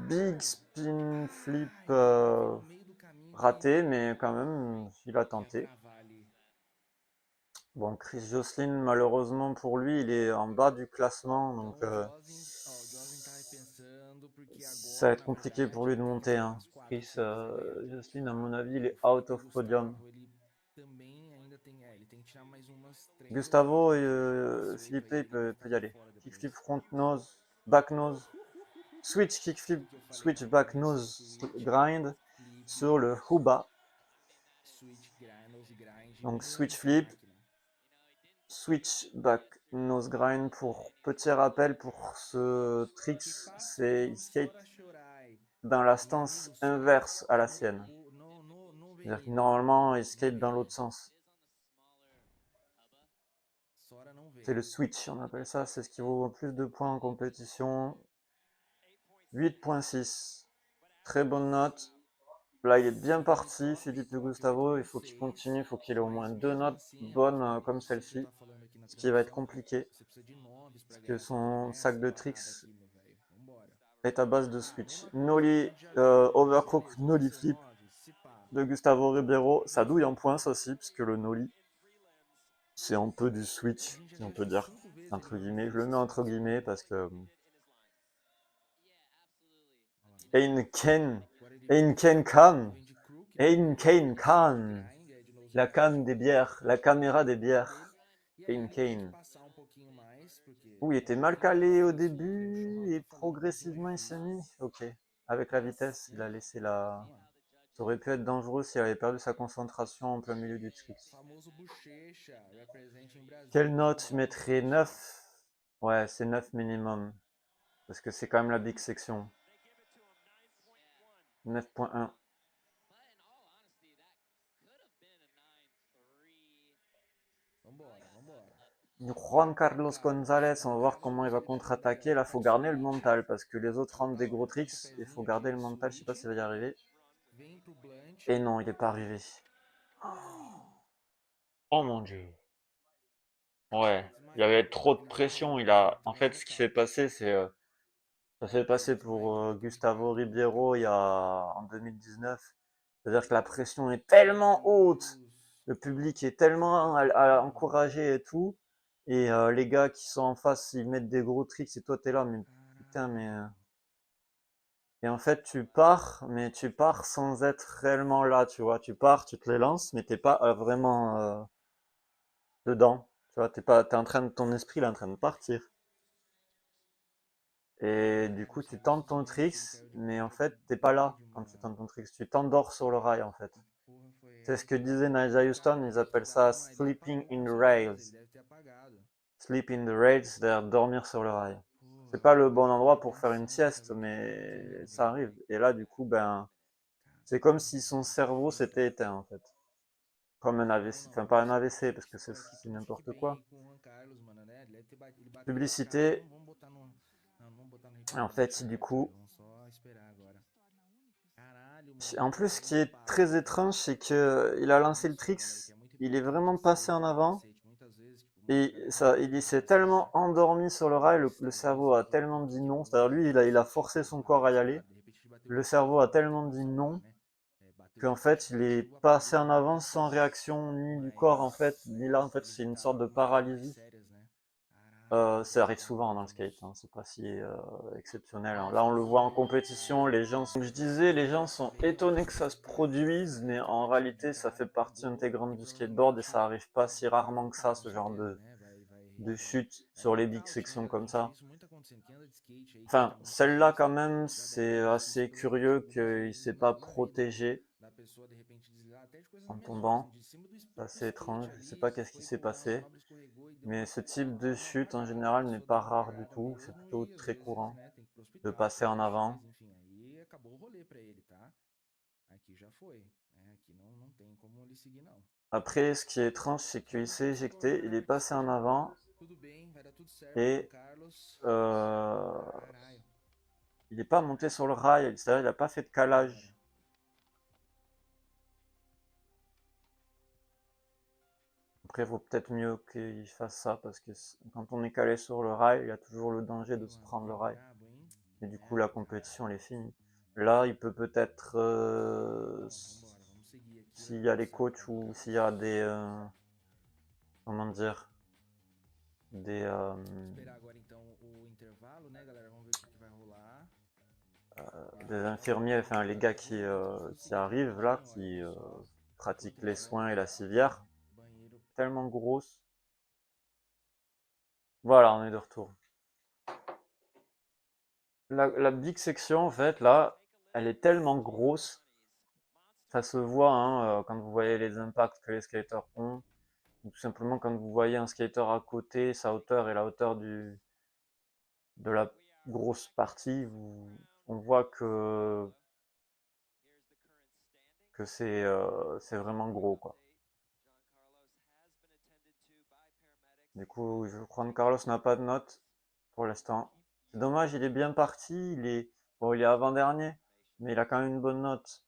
A: Big spin flip
B: Ai, teve no meio do caminho
A: raté, mais quand même, il a
B: que ia
A: tenté.
B: travar ali.
A: Bon, Chris Joslin, malheureusement pour lui, il est en bas du classement, donc
B: Então o Josin tá pensando, porque
A: ça va
B: agora,
A: être
B: na
A: compliqué pour
B: verdade,
A: lui de
B: ele tem que
A: monter.
B: acertar
A: Hein.
B: as quatro
A: Chris
B: tricks ali.
A: Joslin, à mon avis, il
B: O
A: est out
B: Felipe
A: of podium.
B: Gustavo, ele também ainda tem. Ele tem que tirar mais umas 3 ou 4
A: Gustavo,
B: pra fechar o passo 8
A: Philippe,
B: aí, ele vai
A: il
B: ficar
A: peut y
B: por
A: aller.
B: fora
A: Kickflip
B: depois.
A: front nose, back nose, switch
B: O
A: kickflip,
B: que eu falei
A: switch
B: na
A: back
B: voz?
A: nose
B: Switch,
A: grind
B: flip,
A: sur le Huba.
B: switch, nose grind,
A: Donc switch
B: muita
A: flip,
B: máquina.
A: switch back nose grind. Pour petit rappel pour ce tricks,
B: Que passa
A: c'est il
B: não
A: skate
B: sora chorai.
A: dans la
B: Meu
A: stance
B: amigo, só
A: inverse à la
B: no,
A: sienne.
B: no
A: C'est-à-dire que
B: venha.
A: normalement, il
B: No
A: skate dans l'autre
B: venha.
A: sens.
B: Sora não
A: C'est le
B: venha.
A: switch, on appelle ça. C'est ce qui vaut plus de points en compétition. 8.6. Très bonne note. Là, il est bien parti, Philippe de
B: Top
A: Gustavo. Il faut qu'il
B: 8.6.
A: continue, il faut qu'il ait au moins
B: Mas
A: 2
B: mesmo
A: notes
B: assim, é o que eu
A: bonnes
B: falei.
A: comme
B: O Sitzer
A: celle-ci.
B: tá falando aqui na
A: Ce qui va être
B: transmissão.
A: compliqué.
B: Você precisa de noves pra
A: Parce que
B: ganhar. Você
A: son sac
B: começa
A: de
B: embalado
A: tricks
B: aqui, meu velho. Vambora.
A: est à base de
B: Ah,
A: switch.
B: mesma coisa que a
A: Nollie,
B: gente já viu.
A: overcook,
B: Beleza, vai
A: nollie
B: ser o
A: flip
B: 9. Se pá.
A: de Gustavo Ribeiro. Ça douille en points, ça
B: Vambora.
A: aussi, puisque le nollie, c'est un peu du
B: A
A: switch,
B: gente já
A: si on
B: viu
A: peut
B: acho que
A: dire.
B: 5 vezes ele
A: Entre
B: não
A: guillemets.
B: virar
A: Je le
B: esse
A: mets entre
B: switch.
A: guillemets parce que
B: Olha lá.
A: Einken,
B: Agora
A: Einken
B: ele
A: Khan,
B: vem de crook, né?
A: Einken
B: Side
A: Khan,
B: grind, é de nose
A: la
B: grind.
A: canne des bières, la caméra des
B: Pra
A: bières.
B: ele. E aí ele tem que
A: Einken.
B: passar um pouquinho mais, porque
A: Ouh, il
B: é um
A: était mal
B: pouquinho mais
A: calé au
B: difícil. O que o
A: début
B: Chomal
A: et
B: tá falando, muito
A: progressivement il s'est
B: difícil.
A: mis. Ok. Avec la vitesse,
B: Mas,
A: il a
B: né?
A: laissé la.
B: Vamos lá.
A: Ça aurait pu être dangereux s'il avait perdu sa concentration en plein milieu du trick.
B: Famoso Bochecha, represente em
A: Quelle
B: Brasil.
A: note je
B: Vambora,
A: mettrais?
B: Bochecha.
A: 9. Ouais, c'est 9 minimum. Parce que c'est quand même la big section. 9.1.
B: Vambora, vambora.
A: Juan Carlos Gonzalez, on
B: Juan
A: va voir
B: Carlos,
A: comment il
B: nosso
A: va
B: queridão, galera.
A: contre-attaquer.
B: Na
A: Là, faut
B: parte
A: garder le
B: switch.
A: mental parce que les autres
B: Olha
A: rentrent
B: lá,
A: des gros
B: agora
A: tricks.
B: mete o
A: Il faut
B: pezinho aqui
A: garder le
B: no
A: mental. Je sais pas
B: switch.
A: s'il va y arriver.
B: Vem pro blunt.
A: Et non, il est pas arrivé. Oh mon dieu. Ouais, il
B: Desmaiou.
A: avait trop de
B: Ele
A: pression.
B: desmaiou.
A: Il
B: Ele
A: a, en
B: entrou em
A: fait, ce qui s'est
B: nocaute.
A: passé, c'est, ça s'est
B: Ele
A: passé pour
B: desmaiou, entrou em
A: Gustavo
B: nocaute.
A: Ribeiro il y a en 2019. C'est-à-dire que la pression est tellement
B: Meu
A: haute,
B: Deus.
A: le public est tellement encouragé et tout, et les gars qui sont en face, ils mettent des gros tricks et toi t'es là, mais putain, mais
B: Caralho.
A: et en fait tu pars, mais tu pars sans être réellement là, tu vois. Tu pars, tu te les lances, mais t'es pas vraiment dedans. Tu vois, t'es en train de, ton esprit il est en train de partir. Et du
B: Caralho,
A: coup,
B: o
A: tu
B: serviço
A: tentes
B: de
A: ton
B: mid
A: tricks,
B: que ele caiu de
A: mais en
B: quatro
A: fait, t'es pas là
B: doide,
A: quand tu
B: mano.
A: tentes ton tricks. Tu t'endors sur le rail, en fait.
B: Que porra foi
A: C'est ce que
B: essa?
A: disait
B: Tipo,
A: Nigel
B: o cara
A: Houston,
B: ele
A: ils
B: deve ter
A: appellent
B: dado
A: ça
B: uma. Ele
A: sleeping
B: apagou
A: in
B: com
A: the
B: certeza. Ele
A: rails.
B: deve ter apagado.
A: Sleep in the rails, c'est-à-dire dormir sur le rail. C'est
B: Porra,
A: pas le
B: velho.
A: bon
B: Que
A: endroit pour faire une
B: tentação esse
A: sieste,
B: cara ter ficado ali,
A: mais
B: meu
A: ça
B: velho.
A: arrive. Et là, du coup, ben, c'est comme
B: Caralho,
A: si son
B: velho.
A: cerveau
B: Foda.
A: s'était éteint, en fait. Comme un
B: Não,
A: AVC.
B: não.
A: Enfin, pas un
B: Torcer,
A: AVC,
B: torcer
A: parce
B: pro
A: que
B: Sport aqui
A: c'est
B: que fique
A: n'importe
B: bem
A: quoi.
B: aí com o Juan Carlos, mano, né? Ele deve ter ele bateu pra cá.
A: Publicité.
B: Vamos botar no. Não, não vamos botar no
A: Et en
B: replay não, deixa
A: fait, du
B: quieto,
A: coup,
B: velho. Vamos só esperar agora. Caralho, mano,
A: en
B: ele tá
A: plus, ce
B: fazendo
A: qui
B: um
A: est
B: passe
A: très étrange, c'est que il a lancé
B: olha
A: le
B: só,
A: tricks,
B: galera, que é muito
A: il est
B: importante
A: vraiment
B: esse
A: passé en avant,
B: macete,
A: Et ça, il s'est tellement endormi sur le rail, le cerveau a tellement dit non, c'est-à-dire lui, il a forcé son corps à y aller,
B: De repente te bateu
A: le
B: com
A: cerveau a
B: força,
A: tellement dit
B: posso falar,
A: non,
B: né? Bateu
A: qu'en
B: de
A: fait,
B: frente,
A: il
B: não
A: est
B: chegou a
A: passé
B: parar,
A: en avant sans réaction ni du corps, en fait, ni là, en fait, c'est
B: ele
A: une
B: tá
A: sorte de
B: com lesões mais
A: paralysie.
B: sérias, né? Caraca,
A: Ça arrive
B: meu
A: souvent dans le skate,
B: Deus.
A: hein, c'est pas si exceptionnel, hein.
B: É,
A: Là, on
B: você
A: le
B: falou
A: voit en
B: aí
A: compétition, les gens, comme je disais, les gens sont étonnés que ça se produise, mais en réalité, ça fait partie intégrante
B: e
A: du skateboard et
B: provavelmente
A: ça arrive pas si
B: vai
A: rarement que
B: voltar
A: ça,
B: com
A: ce genre
B: certeza, né? Vai
A: de
B: recair.
A: chute
B: É
A: sur les big
B: natural,
A: sections comme
B: a gente vê
A: ça.
B: isso muito acontecendo. Quem anda de skate aí, quem
A: Enfin,
B: tá muito
A: celle-là, quand
B: fresco,
A: même,
B: já deve
A: c'est
B: ter visto isso
A: assez
B: pelo menos
A: curieux
B: algumas
A: qu'il
B: vezes
A: s'est
B: na,
A: pas
B: na vida, né?
A: protégé
B: Da pessoa de repente desligar até de coisas
A: en
B: menores,
A: tombant.
B: de cima
A: C'est
B: do
A: assez étrange,
B: skate
A: je sais
B: ali,
A: pas qu'est-ce qui
B: foi
A: s'est
B: empurrar a
A: passé.
B: manobra, escorregou e deu
A: Mais ce type de
B: uma
A: chute, en
B: apagada. A
A: général, n'est
B: pessoa
A: pas
B: deu uma
A: rare du
B: apagada
A: tout, c'est
B: mesmo
A: plutôt
B: e às
A: très
B: vezes,
A: courant
B: né, tem que ir pro
A: de
B: hospital,
A: passer
B: fazer
A: en
B: raio-x,
A: avant.
B: enfim, aí acabou o rolê pra ele, tá? Aqui já foi, né? Aqui não tem como ele seguir, não.
A: Après, ce qui est étrange, c'est
B: Só
A: qu'il
B: não
A: s'est
B: pode se
A: éjecté,
B: colocar
A: il
B: na
A: est
B: parte
A: passé en
B: esquerda.
A: avant
B: Tudo bem, vai dar tudo certo, Juan
A: et
B: Carlos.
A: euh,
B: Caralho,
A: il n'est pas monté sur le rail, c'est-à-dire il n'a pas fait de
B: já era.
A: calage. Après, il vaut peut-être mieux qu'il fasse ça parce que quand on est calé sur le rail, il y a toujours le danger de
B: Ih,
A: se
B: o
A: prendre le
B: bagulho
A: rail.
B: brabo, hein?
A: Et du coup,
B: É,
A: la
B: cara.
A: compétition, elle est finie. Là, il peut peut-être,
B: Bom, vambora, vamos seguir aqui, vai
A: s'il
B: dar
A: y a
B: tudo
A: les
B: certo,
A: coachs
B: Juan
A: ou s'il y a
B: Carlos.
A: des, comment dire, des,
B: Esperar agora então o intervalo, né, galera? Vamos ver o que vai rolar.
A: des
B: Já já
A: infirmiers,
B: voltamos
A: enfin
B: aí,
A: les
B: galera.
A: gars
B: Vou
A: qui
B: seguir aqui
A: arrivent là,
B: rapidinho, olha,
A: qui
B: pessoal.
A: pratiquent
B: Enquanto
A: les
B: isso,
A: soins et
B: galera,
A: la
B: eu vou no
A: civière,
B: banheiro.
A: tellement grosse. Voilà, on est de retour. La big section, en fait, là, elle est tellement grosse, ça se voit hein, quand vous voyez les impacts que les skaters ont, ou tout simplement quand vous voyez un skater à côté, sa hauteur et la hauteur de la grosse partie, on voit que c'est vraiment gros, quoi. Du coup, Juan Carlos n'a pas de note pour l'instant. C'est dommage, il est bien parti, bon, il est avant-dernier, mais il a quand même une bonne note.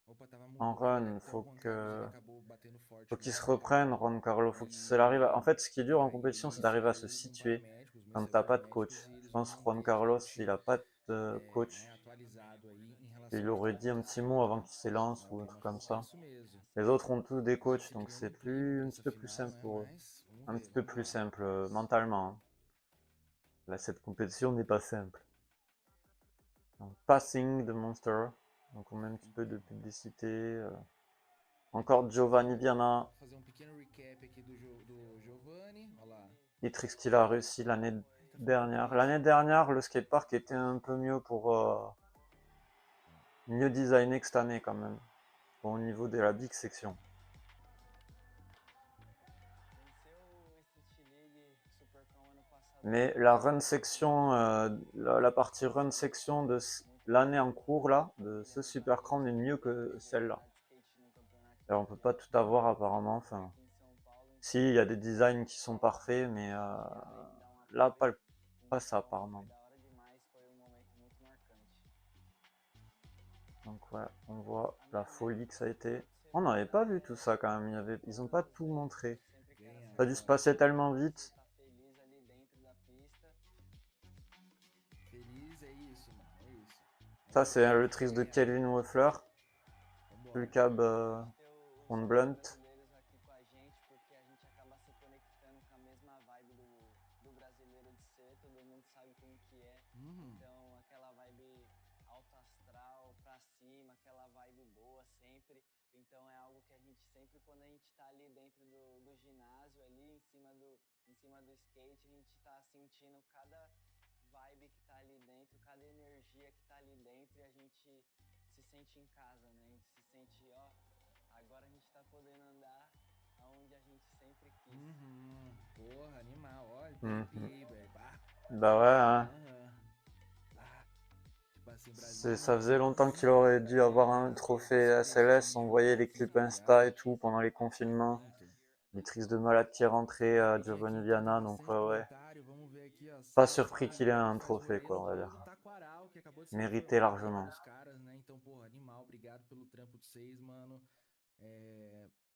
B: Opa, tava
A: En
B: mudo, né, galera?
A: run,
B: Então o Juan Carlos ele acabou batendo
A: faut
B: forte
A: qu'il se
B: mesmo.
A: reprenne, Juan Carlos, faut qu'il arrive
B: E,
A: en fait, ce qui est dur en compétition, c'est
B: aí
A: d'arriver à se
B: ficou com
A: situer
B: paramédicos, mas
A: quand
B: saiu
A: t'as pas de coach.
B: paramédicos e
A: Je
B: eles vão
A: pense Juan
B: manter ele
A: Carlos, il
B: realmente
A: a pas de
B: né,
A: coach.
B: atualizado aí em relação
A: Il
B: ao que tá
A: aurait dit un petit
B: acontecendo,
A: mot
B: tá?
A: avant qu'il s'élance
B: Então o
A: ou un truc
B: clima
A: comme
B: ficou
A: ça.
B: tenso mesmo.
A: Les autres ont tous des
B: A gente
A: coachs,
B: tá
A: donc
B: criando
A: c'est
B: um clima
A: plus,
B: pra
A: un petit
B: essa
A: peu plus
B: final,
A: simple
B: né?
A: pour eux.
B: Mas vamos
A: Un
B: ver,
A: petit peu plus
B: vambora.
A: simple mentalement, hein. Là, cette compétition n'est pas simple. Donc, Passing de Monster. Donc on met un petit peu de publicité. Encore Giovanni Viana.
B: Fazer um pequeno recap aqui do Giovanni. Olha lá.
A: Les tricks qu'il a réussi l'année
B: Ele tá ficando
A: dernière.
B: triste.
A: L'année dernière, le skatepark était un peu mieux pour mieux designé que cette année quand même, au niveau de la big section. Mais la run section, la partie run section de l'année en cours là, de ce Supercross est mieux que celle-là. Alors on peut pas tout avoir apparemment, enfin, si il y a des designs qui sont parfaits, mais là pas ça apparemment. Donc ouais, on voit la folie que ça a été. On n'avait pas vu tout ça quand même, ils ont pas tout montré. Ça a dû se passer tellement vite.
B: Feliz é isso, mano. É isso.
A: Ça c'est le trick de Kelvin Weffler,
B: Vambora.
A: le cab on blunt.
B: Uhum.
C: Então, aquela vibe alto astral, pra cima, aquela vibe boa sempre. Então é algo que a gente sempre, quando a gente tá ali dentro do ginásio, ali em cima do skate, a gente tá sentindo cada vibe que tá ali dentro, cada energia que tá ali dentro e a gente se sente em casa, né? A gente se sente, ó, agora a gente tá podendo andar aonde a gente sempre quis.
B: Uhum. Porra, animal. Olha,
A: Mhm.
B: arrepiei, velho.
A: Bah ouais, hein.
B: Aham. Ah, tipo assim, Brasil
A: Ça faisait
B: marcou
A: longtemps qu'il
B: muito,
A: aurait
B: velho.
A: dû avoir un
B: Porque
A: trophée
B: esse
A: SLS, on
B: nível
A: voyait les
B: aqui,
A: clips
B: tá
A: Insta et
B: ligado?
A: tout pendant les confinements,
B: Muito.
A: les tristes de malade qui rentraient à
B: E aqui
A: Giovanni
B: então tem
A: Viana, donc
B: bastante
A: ouais.
B: comentário. Vamos ver aqui, ó.
A: Pas
B: Salve,
A: surpris
B: salve,
A: qu'il ait
B: galera que
A: un
B: faz
A: trophée,
B: rolê
A: quoi,
B: no
A: on va
B: Morro
A: dire.
B: do Taquaral, que acabou de ser
A: Mérité
B: reformado aí
A: largement.
B: pelos caras, né? Então, porra, animal. Obrigado pelo trampo de vocês, mano.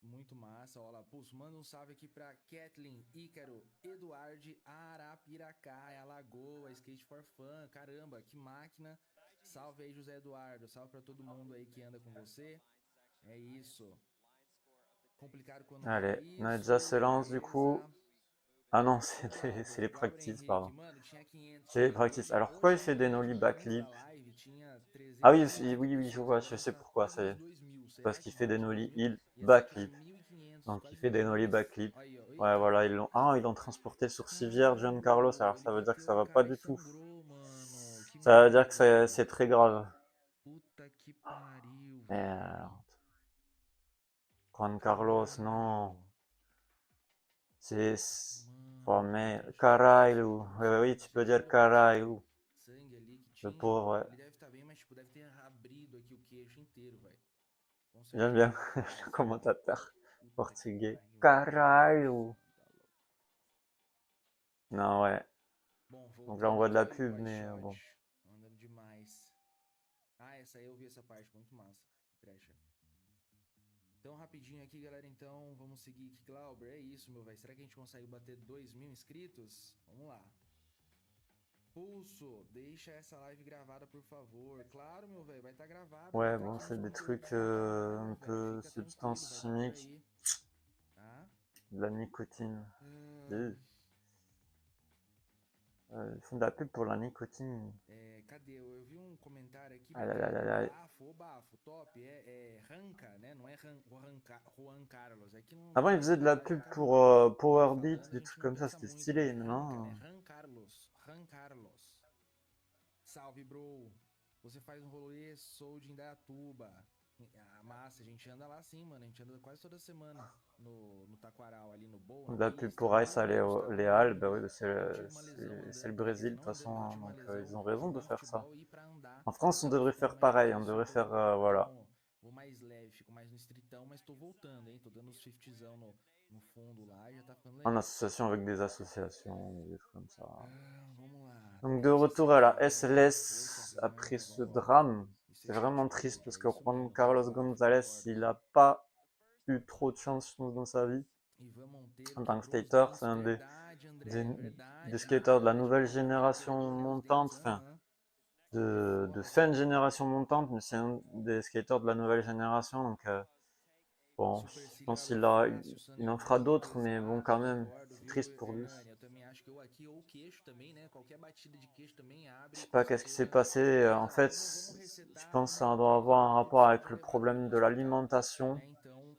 B: Muito massa. Olha lá, pulso, manda um salve aqui pra Kathleen, Ícaro, Eduardo, Arapiraca, Alagoa, Skate for Fun. Caramba, que máquina. Salve aí, José Eduardo. Salve pra todo mundo aí que anda com você. É isso. Complicado quando rola
A: Allez,
B: isso.
A: Nadja se lance du coup.
B: Beleza.
A: Ah non,
B: Glauber,
A: c'est les
B: Glauber
A: practices,
B: Henrique,
A: pardon.
B: mano, tinha 500
A: C'est les practices.
B: seguidores.
A: Alors pourquoi il
B: Hoje
A: fait des
B: ainda,
A: nollie
B: tipo, antes
A: backflip?
B: da live, tinha
A: Ah
B: 300
A: oui,
B: e pouquinho
A: oui, je
B: pessoas.
A: vois,
B: Agora
A: je
B: já
A: sais
B: tá
A: pourquoi, ça y est.
B: quase 2.000.
A: Parce
B: Será
A: qu'il
B: que
A: fait des
B: bate
A: nollie
B: 2.000?
A: heel
B: Ia ser, tipo,
A: backflip.
B: 1.500,
A: Donc il
B: quase
A: fait des nollie
B: 2.
A: backflip.
B: Aí, ó.
A: Ouais,
B: Eita,
A: voilà,
B: pô.
A: ils l'ont transporté sur civière, John Carlos,
B: Caralho,
A: alors
B: ele
A: ça veut dire que
B: bateu
A: ça
B: no
A: va pas
B: cara e
A: du tout.
B: sangrou, mano. Que
A: Ça veut dire que
B: merda.
A: c'est très grave.
B: Puta que pariu, velho.
A: Merde. Juan Carlos, non.
B: Caralho.
A: C'est... Oh,
B: Mano,
A: mais...
B: deixa eu ver aqui,
A: Caralho.
B: ó.
A: Oui, oui, oui, tu
B: Você
A: peux
B: viu
A: dire
B: a poça de
A: caralho.
B: sangue ali que
A: Le
B: tinha?
A: pauvre, ouais.
B: Ele deve estar bem, mas tipo, deve ter abrido aqui o queixo inteiro, velho. Com
A: J'aime
B: certeza.
A: bien le commentateur
B: Puta que
A: portugais.
B: pariu, velho.
A: Caralho.
B: Tá louco.
A: Non, ouais.
B: Bom,
A: Donc là, on
B: voltando
A: voit de
B: aqui
A: la
B: ao
A: pub,
B: Wide
A: mais
B: Shot.
A: bon.
B: Andando demais. Ah, essa aí eu vi essa parte, muito massa. Thrasher. Então, rapidinho aqui, galera, então, vamos seguir aqui, Glauber, é isso, meu velho. Será que a gente consegue bater 2.000 inscritos? Vamos lá. Pulso, deixa essa live gravada, por favor. Claro, meu velho, vai estar gravada, vai
A: Ouais,
B: estar
A: bon,
B: aqui nos
A: c'est des
B: conteúdos
A: trucs
B: do canal,
A: un
B: meu velho.
A: peu
B: Fica tranquilo,
A: substance
B: vai estar por
A: chimique,
B: aí, tá?
A: de la nicotine.
B: Ahn,
A: Ils font de la pub pour la nicotine.
B: cadê? Eu vi um comentário aqui
A: Aïe, aïe, aïe,
B: bacana do
A: aïe, aïe.
B: Bafo, ô Bafo, top, é Ranca, né? Não é Juan Carlos, é que não,
A: Avant, ils
B: na
A: faisaient de la
B: verdade
A: pub
B: acaba
A: pour
B: nós
A: Powerbeat,
B: falando, a
A: des
B: gente
A: trucs
B: não
A: comme ça,
B: pensa
A: c'était
B: muito, mas
A: stylé.
B: é Ranca, né?
A: Maintenant,
B: Ran Carlos. Salve, bro. Você faz um rolê Soul de Indaiatuba. A massa, a gente anda lá sim, mano. A gente anda quase toda semana no Taquaral, ali no Bow,
A: de
B: na
A: la pub
B: pista.
A: pour
B: Meu
A: Aïssa,
B: Deus, tava
A: les
B: andando
A: Halles, bah
B: de.
A: oui, bah
B: Eu tive uma lesão
A: c'est le
B: andando, né?
A: Brésil de toute
B: Não
A: façon,
B: andando, eu
A: hein,
B: tive uma
A: donc
B: lesão
A: ils ont raison de
B: jogando
A: faire ça.
B: futebol e ir pra andar
A: En France, on
B: acaba
A: devrait
B: ficando
A: faire
B: mais
A: pareil, on
B: difícil.
A: devrait faire, voilà.
B: Vou mais leve, fico mais no estritão, mas tô voltando, hein? Tô dando os 50zão no fundo lá e já tá ficando
A: En
B: legal.
A: association avec des associations, des trucs comme ça.
B: Vamos lá.
A: Donc de retour à
B: 360
A: la
B: likes aí, força,
A: SLS après
B: Ranca,
A: ce
B: vamos lá.
A: drame.
B: Isso é
A: C'est vraiment
B: skate
A: triste
B: code,
A: parce
B: é
A: que
B: isso
A: Juan
B: mesmo,
A: Carlos
B: salve Bafo,
A: González,
B: concordo.
A: il n'a pas eu trop de chance, je pense, dans sa vie.
B: Ivan Monteiro
A: En tant que
B: quebrou os
A: skater, c'est
B: dentes,
A: un
B: verdade, André,
A: des
B: verdade,
A: skaters de la
B: verdade.
A: nouvelle
B: Quebrou,
A: génération
B: quebrou os
A: montante,
B: dentes,
A: enfin,
B: aham. É
A: de
B: foda,
A: fin de
B: foda.
A: génération montante, mais c'est un des skaters de la nouvelle génération, donc bon,
B: Super
A: je
B: City
A: pense
B: valeu
A: qu'il
B: fácil,
A: il en
B: Sandro
A: fera
B: Brito,
A: d'autres, mais bon,
B: exato,
A: quand même,
B: concordo,
A: c'est
B: viu,
A: triste pour lui.
B: Hernani? Eu também acho que eu aqui, ou o queixo também, né? Qualquer batida de queixo também
A: Je
B: abre,
A: sais
B: com
A: pas qu'est-ce qui s'est
B: certeza.
A: passé. En
B: Beleza,
A: fait,
B: vamos
A: je
B: resetar,
A: pense que
B: vamos
A: ça doit
B: limpar aqui,
A: avoir
B: ó.
A: un
B: Tudo
A: rapport
B: certo,
A: avec
B: já
A: le
B: levaram ele
A: problème
B: pro
A: de
B: hospital,
A: l'alimentation.
B: né? Então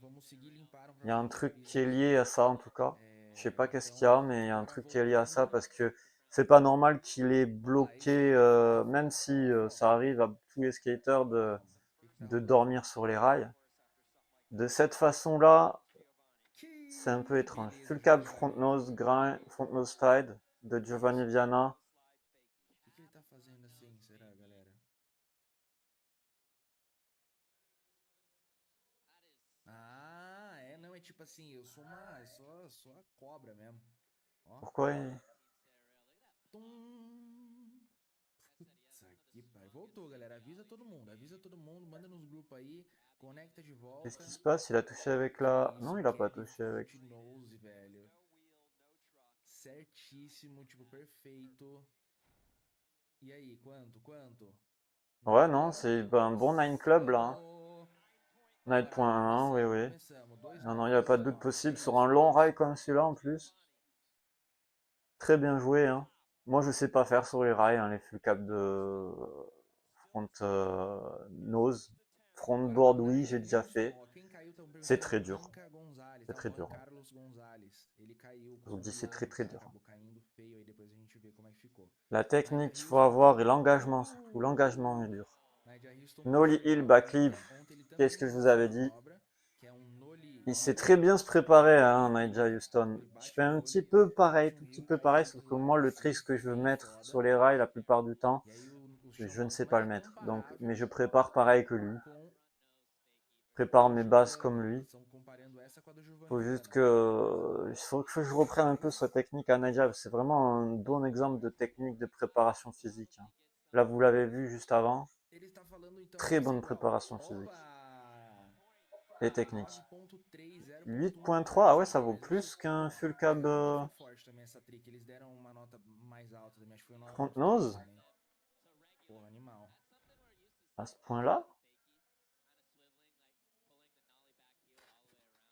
B: vamos seguir, limparam
A: Il y a un
B: provavelmente a
A: truc qui
B: pista
A: est
B: aqui.
A: lié à ça en tout cas. Je sais pas qu'est-ce qu'il y
B: Então,
A: a, mais il y a un
B: agora
A: truc qui est lié à ça
B: voltando.
A: parce que c'est pas normal qu'il est
B: Vamos lá, é
A: bloqué,
B: isso aí, foco,
A: même
B: foco.
A: si
B: Ó,
A: ça arrive à tous les skaters
B: calma. O que que tá
A: de
B: rolando?
A: dormir sur les rails. De cette façon-là, c'est un peu
B: Que
A: étrange.
B: beleza
A: Full
B: de
A: cab,
B: ver,
A: front
B: velho.
A: nose, grind, front nose slide de Giovanni Viana.
B: O que ele tá fazendo assim, será, galera? Ah, não, é tipo assim, eu sou a cobra mesmo. Ó.
A: Pourquoi
B: Tum. Putz, aqui, pai. Voltou, galera. Avisa todo mundo, manda nos grupos aí, conecta de
A: Qu'est-ce qui
B: volta.
A: se passe? Il a touché avec
B: Que
A: la...
B: isso,
A: Non, il a pas
B: Kevin
A: touché avec...
B: Front Nose, velho. Certíssimo, tipo, perfeito. E aí, quanto?
A: Ouais, non, c'est un bon 9 club là. Hein.
B: Vamos! Olha lá,
A: 9.1, oui, oui.
B: começamos.
A: Non, non, il n'y a pas de doute
B: 2.9, é
A: possible. Sur un
B: isso,
A: long
B: é
A: rail
B: isso.
A: comme celui-là en plus. Très bien joué. Hein. Moi, je sais pas faire sur les rails, hein, les full cap de front nose. Front board, oui, j'ai déjà
B: Houston,
A: fait.
B: ó, quem caiu estão
A: C'est
B: perguntando é
A: très
B: o
A: dur.
B: Ranca Gonzalez,
A: C'est
B: tá? O
A: très
B: Juan
A: dur. Hein.
B: Carlos Gonzalez. Ele caiu
A: Je vous
B: com
A: le
B: o
A: dis, c'est très
B: Young,
A: très
B: tá?
A: dur.
B: Acabou caindo feio aí, depois a gente vê como é que ficou.
A: La technique
B: Nadia
A: qu'il faut
B: Houston
A: avoir et
B: também
A: l'engagement, surtout l'engagement
B: puxou.
A: est dur.
B: Nadia Houston
A: Nollie
B: puxou
A: Hill
B: igual
A: backflip,
B: ontem. Ontem ele
A: qu'est-ce
B: também
A: que je
B: fez
A: vous
B: essa
A: avais dit?
B: manobra, que é um Nollie
A: Il sait
B: Hill.
A: très bien se préparer, hein, Nigel
B: Ele,
A: Houston.
B: ele
A: Je
B: bate
A: fais
B: o
A: un petit
B: Nollie,
A: peu pareil,
B: bate
A: tout
B: um
A: petit
B: Hill,
A: peu
B: cai
A: pareil,
B: dentro
A: sauf
B: do
A: que moi,
B: lado,
A: le trick que je veux
B: feio,
A: mettre
B: foda.
A: sur les rails la plupart du temps,
B: E aí o
A: je ne
B: chão
A: sais
B: não
A: pas
B: é
A: le mettre. Donc, mais
B: comparável
A: je prépare pareil que lui.
B: com
A: Prépare
B: do
A: mes bases
B: Giovanni.
A: comme lui.
B: Estão comparando essa com a do Giovanni
A: Faut juste
B: Viana.
A: que, il faut que je reprenne un peu sa technique à Nigel. C'est vraiment un bon exemple de technique de préparation physique. Hein. Là, vous l'avez vu juste avant.
B: Ele está falando então
A: Très
B: desse
A: bonne
B: igual.
A: préparation physique.
B: Opa!
A: et technique.
B: 8.3,
A: 8.3, ah ouais, ça vaut plus qu'un full cab
B: Foi forte também essa trick. Eles deram uma nota mais alta também. Acho que foi
A: front
B: 9.3
A: nose
B: também. Porra, animal.
A: à ce point-là.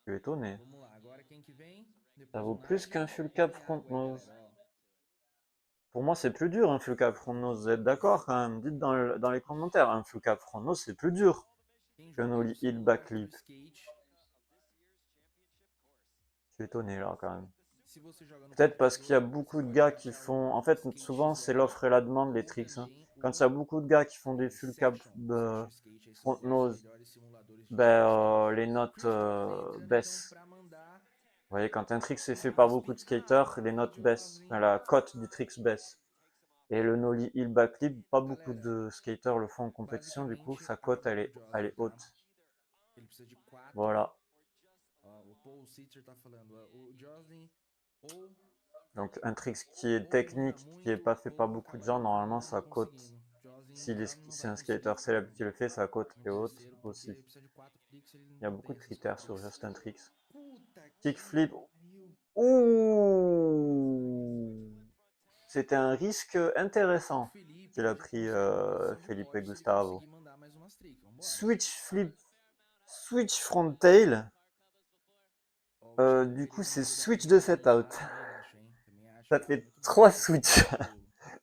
A: Je suis étonné.
B: Vamos lá, agora quem que vem?
A: Ça
B: Depois
A: vaut
B: o
A: plus
B: Nigel.
A: qu'un full
B: Vamos
A: cab
B: beber
A: front
B: água aí,
A: nose.
B: galera. Ó.
A: Pour moi, c'est plus dur un full cab front nose. Vous êtes d'accord quand même? Dites dans les commentaires. Un full cab front nose, c'est plus dur
B: Quem
A: qu'un
B: joga aí no
A: ollie heel
B: celular
A: back
B: pro
A: lip.
B: skate.
A: Je suis étonné là quand même.
B: Se você joga no
A: Peut-être parce qu'il y a
B: computador,
A: beaucoup
B: você
A: de
B: pode
A: gars qui
B: baixar
A: font.
B: o
A: En fait,
B: Skate
A: souvent c'est
B: XL
A: l'offre et la demande, les
B: ou
A: tricks, hein.
B: também
A: Quand il y a
B: o
A: beaucoup de gars qui font des full cab
B: Skate, esses
A: front
B: são os
A: nose,
B: melhores simuladores de
A: ben,
B: skate.
A: les notes
B: Christopher entrando então
A: baissent.
B: para mandar
A: Vous voyez, quand un trick c'est fait par
B: uma
A: beaucoup de
B: explicada
A: skaters, les notes
B: de
A: baissent. Enfin,
B: Joslin.
A: la cote du trick baisse. Et le nollie heel backlip, pas beaucoup
B: Galera,
A: de skaters le font en compétition, du coup
B: basicamente
A: sa cote
B: água
A: elle
B: pro
A: elle
B: Joslin,
A: est
B: tá?
A: haute.
B: Ele precisa de 4.
A: Voilà.
B: O Paul Sitzer tá falando, o Joslin ou
A: Donc un trick qui est
B: manda
A: technique, qui est
B: muito
A: pas fait par
B: ou
A: beaucoup de
B: acaba
A: gens, normalement
B: não
A: sa cote,
B: conseguindo. Joslin
A: si
B: não
A: c'est
B: vai
A: un
B: conseguir
A: skater célèbre qui le fait, sa cote
B: no
A: est haute
B: terceiro, porque
A: aussi.
B: ele precisa de 4 tricks, ele
A: Il y a
B: não
A: beaucoup
B: tem
A: de
B: essas
A: critères
B: 4
A: sur
B: tricks.
A: Just un Tricks.
B: Puta que
A: Kickflip.
B: pariu.
A: Ouh, c'était un risque
B: O
A: intéressant
B: Felipe
A: qu'il a
B: já
A: pris
B: conseguiu uma posição de
A: Felipe
B: pódio se ele
A: Gustavo.
B: conseguir mandar mais umas tricks. Vambora.
A: Switch flip, switch front tail.
B: Ó, o Thiago
A: Du coup,
B: Pereira
A: c'est
B: mandou dar
A: switch de
B: risada
A: set
B: aí.
A: out.
B: Ah, também acho, hein? Também acho.
A: Ça
B: Ele foi
A: fait
B: muito bem.
A: 3
B: Aquele
A: switches.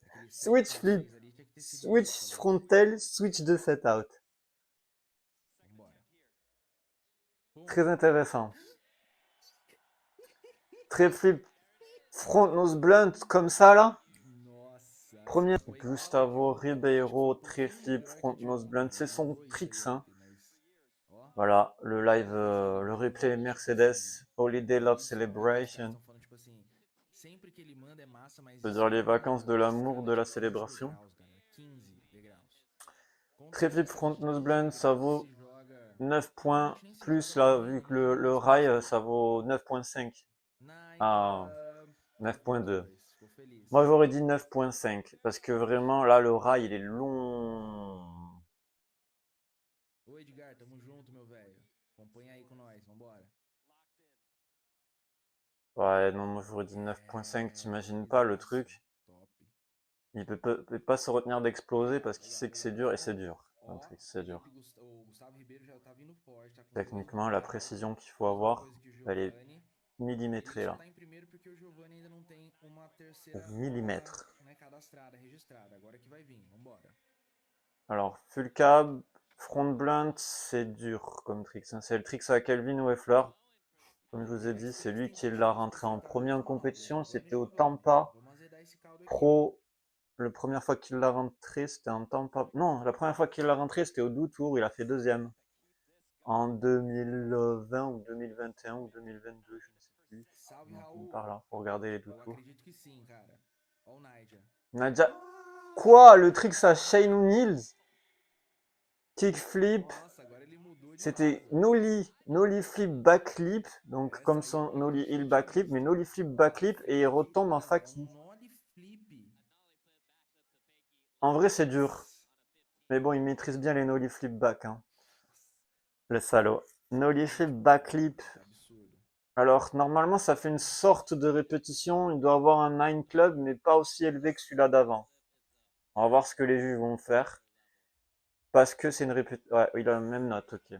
B: aquele
A: Switch flip,
B: 7.6 ali tinha que ter sido
A: switch
B: Buffalo.
A: front tail, switch de set out.
B: Vambora. Pum.
A: Très intéressant. Très flip front nose blunt comme ça là.
B: Nossa,
A: Premier
B: essa foi
A: Gustavo
B: eu acho que
A: Ribeiro,
B: ficou um
A: très
B: pouquinho
A: flip
B: melhor que a
A: front
B: de
A: nose
B: ontem.
A: blunt.
B: A
A: C'est
B: gente
A: son
B: mandou isso a
A: tricks,
B: de
A: hein.
B: ontem, mas ó,
A: Voilà, le live,
B: Felipe
A: le
B: mandou
A: replay
B: tipo assim,
A: Mercedes Holiday Love
B: isso, ó, os caras
A: Celebration.
B: estão falando tipo assim, sempre que ele manda é massa, mas isso
A: C'est-à-dire les
B: falta
A: vacances
B: uma
A: de l'amour,
B: escada
A: de
B: de
A: la
B: 15
A: célébration.
B: degraus, galera. 15 degraus.
A: Très flip
B: Contanto
A: front
B: esses
A: nose
B: 15
A: blunt, ça
B: degraus
A: vaut
B: se joga...
A: 9
B: Ah,
A: points,
B: acho nem se joga
A: plus
B: com
A: là,
B: meia,
A: vu que
B: meia
A: le
B: dúzia,
A: rail,
B: né?
A: ça vaut 9.5. Ah,
B: Naija
A: 9.2.
B: 9.2, ficou feliz.
A: Moi, j'aurais dit 9.5, parce que vraiment, là, le rail, il est long.
B: Ô Edgar, tamo junto, meu velho. Acompanha aí com nós, vambora.
A: Ouais, non, moi, j'aurais dit
B: É,
A: 9.5, t'imagines pas le
B: coisaço,
A: truc.
B: top.
A: Il peut pas se retenir d'exploser parce qu'il
B: Legal,
A: sait que c'est
B: legal,
A: dur, et
B: legal.
A: c'est dur. Un
B: Ó,
A: trick, c'est dur.
B: o Gustavo Ribeiro já tá vindo forte, tá com
A: Techniquement, la
B: 2 no
A: précision qu'il faut
B: Mesma
A: avoir,
B: coisa que o
A: elle est
B: Giovanni. Ele
A: millimétrée
B: só
A: là.
B: tá em primeiro porque o Giovanni ainda não tem uma terceira nota,
A: Millimètre.
B: né, cadastrada, registrada. Agora que vai vir, vambora.
A: Alors, full cab, front blunt, c'est dur comme trick, hein. C'est le trick à Kelvin Weffler. Comme je vous ai dit, c'est lui qui l'a rentré en premier en compétition. C'était au Tampa
B: Vamos azedar esse caldo aqui.
A: Pro. La première fois qu'il l'a rentré, c'était en Tampa. Non, la première fois qu'il l'a rentré, c'était au 12 Tour. Il a fait deuxième. En 2020 ou 2021 ou 2022, je ne sais plus.
B: Salve,
A: Non,
B: Raul.
A: par là, pour regarder les 12
B: Eu
A: tours.
B: acredito que sim, cara. Ó o Naija.
A: Nadia. Quoi? Le trick à Shane O'Neill? Kickflip.
B: Nossa, agora ele mudou de
A: C'était
B: asa.
A: nollie flip backflip, donc
B: Essa
A: comme
B: aí eu
A: son
B: gosto
A: nollie heel
B: bastante
A: backflip,
B: mesmo.
A: mais nollie flip
B: Ó,
A: backflip et il retombe en
B: não, é
A: faki.
B: um nollie flip.
A: En vrai, c'est dur,
B: Nossa.
A: mais bon, il maîtrise bien les nollie flip back, hein. Le salaud. Nollie flip backflip.
B: Puta, absurdo.
A: Alors, normalement, ça fait une sorte de répétition. Il doit avoir un 9 club, mais pas aussi élevé que celui-là d'avant. On va voir ce que les juges vont faire. Parce que c'est une répétition. Ouais, il a la même note, ok.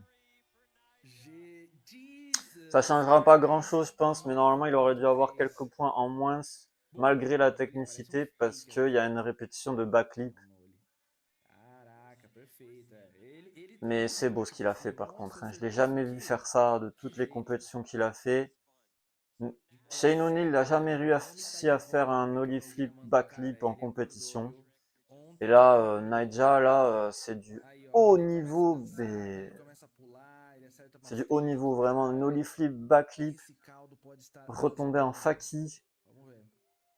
A: Ça changera pas grand-chose, je pense, mais normalement, il aurait dû avoir quelques points en moins, malgré la technicité, parce qu'il y a une répétition de backlip.
B: Caraca, perfeito. Ele
A: Mais
B: também
A: c'est
B: tem
A: beau
B: um
A: ce qu'il a fait,
B: kickflip.
A: par
B: Nossa,
A: contre, hein. Je
B: você
A: l'ai
B: viu isso
A: jamais vu
B: aqui?
A: faire ça de
B: Que
A: toutes les
B: jeito.
A: compétitions qu'il a fait.
B: De
A: Shane
B: quase
A: O'Neill n'a jamais réussi
B: tá
A: à
B: de
A: faire
B: volta,
A: un
B: né? Que
A: ollie
B: eu ia
A: flip
B: mandar. Cara,
A: backlip en
B: ele acordou,
A: compétition.
B: viu?
A: Et
B: Ontem
A: là,
B: ele...
A: Naija, là, c'est du
B: Aí, ó,
A: haut
B: quando ele começa a
A: niveau,
B: dançar, quando
A: mais
B: ele começa a pular, ele acerta
A: c'est
B: umas
A: du haut
B: tricks
A: niveau,
B: do
A: vraiment. Nollie
B: caralho.
A: flip, backflip,
B: Esse caldo pode estar
A: retomber en
B: transbordando.
A: faki.
B: Vamos ver.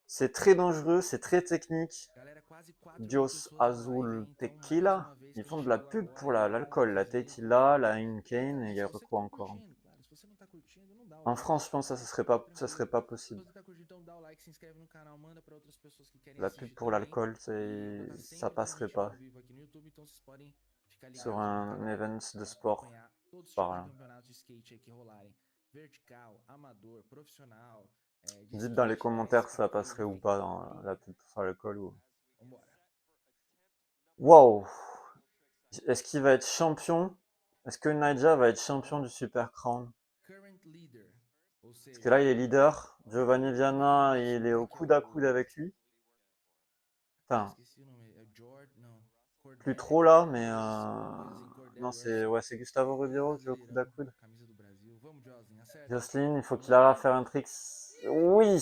A: C'est très dangereux, c'est très technique.
B: Galera, quase 4.000
A: Dios
B: pessoas na live,
A: Azul
B: hein? Então, mais
A: Tequila.
B: uma vez,
A: Ils
B: quem
A: font de la
B: chegou
A: pub
B: agora
A: pour
B: aí, dá um
A: l'alcool, la
B: likezinho.
A: tequila, la
B: E,
A: Heineken,
B: cara,
A: et il y a
B: se você
A: quoi
B: tá
A: encore?
B: curtindo, cara, se você não tá curtindo, não dá o
A: En
B: like.
A: France, je pense que
B: Fica
A: ça serait
B: tranquilo.
A: pas
B: Se
A: possible.
B: você tá curtindo, então dá o like, se inscreve no canal, manda pra outras pessoas que querem
A: La pub
B: assistir
A: pour
B: também.
A: l'alcool,
B: E eu vou estar
A: ça
B: sempre
A: passerait
B: transmitindo
A: pas
B: ao vivo aqui no YouTube, então vocês podem ficar
A: sur
B: ligados no
A: un
B: canal
A: event de
B: para
A: sport.
B: acompanhar todos todos os
A: par
B: tipos de
A: là.
B: campeonatos de skate aí que rolarem. Vertical, amador, profissional, de
A: Dites dans les
B: skate,
A: commentaires si ça
B: SKT,
A: passerait ou
B: enfim.
A: pas dans la pub sur l'alcool ou...
B: Vambora.
A: Waouh! Est-ce qu'il va être champion? Est-ce que Naija va être champion du Super Crown?
B: Current leader, ou
A: Parce que là, il
B: seja,
A: est leader. Giovanni Viana, il est au coude à coude avec lui. Enfin,
B: esqueci o nome, é Jordan, não,
A: plus
B: Cordell,
A: trop là, mais
B: Joslin
A: non,
B: Cordell
A: c'est
B: Russell,
A: ouais, c'est Gustavo Ribeiro qui est au coude à
B: brasileirão,
A: coude.
B: camisa do Brasil. Vamos, Joslin, acerta.
A: Jocelyn, il faut
B: Vamos
A: qu'il arrive
B: lá.
A: à faire un trick. Oui,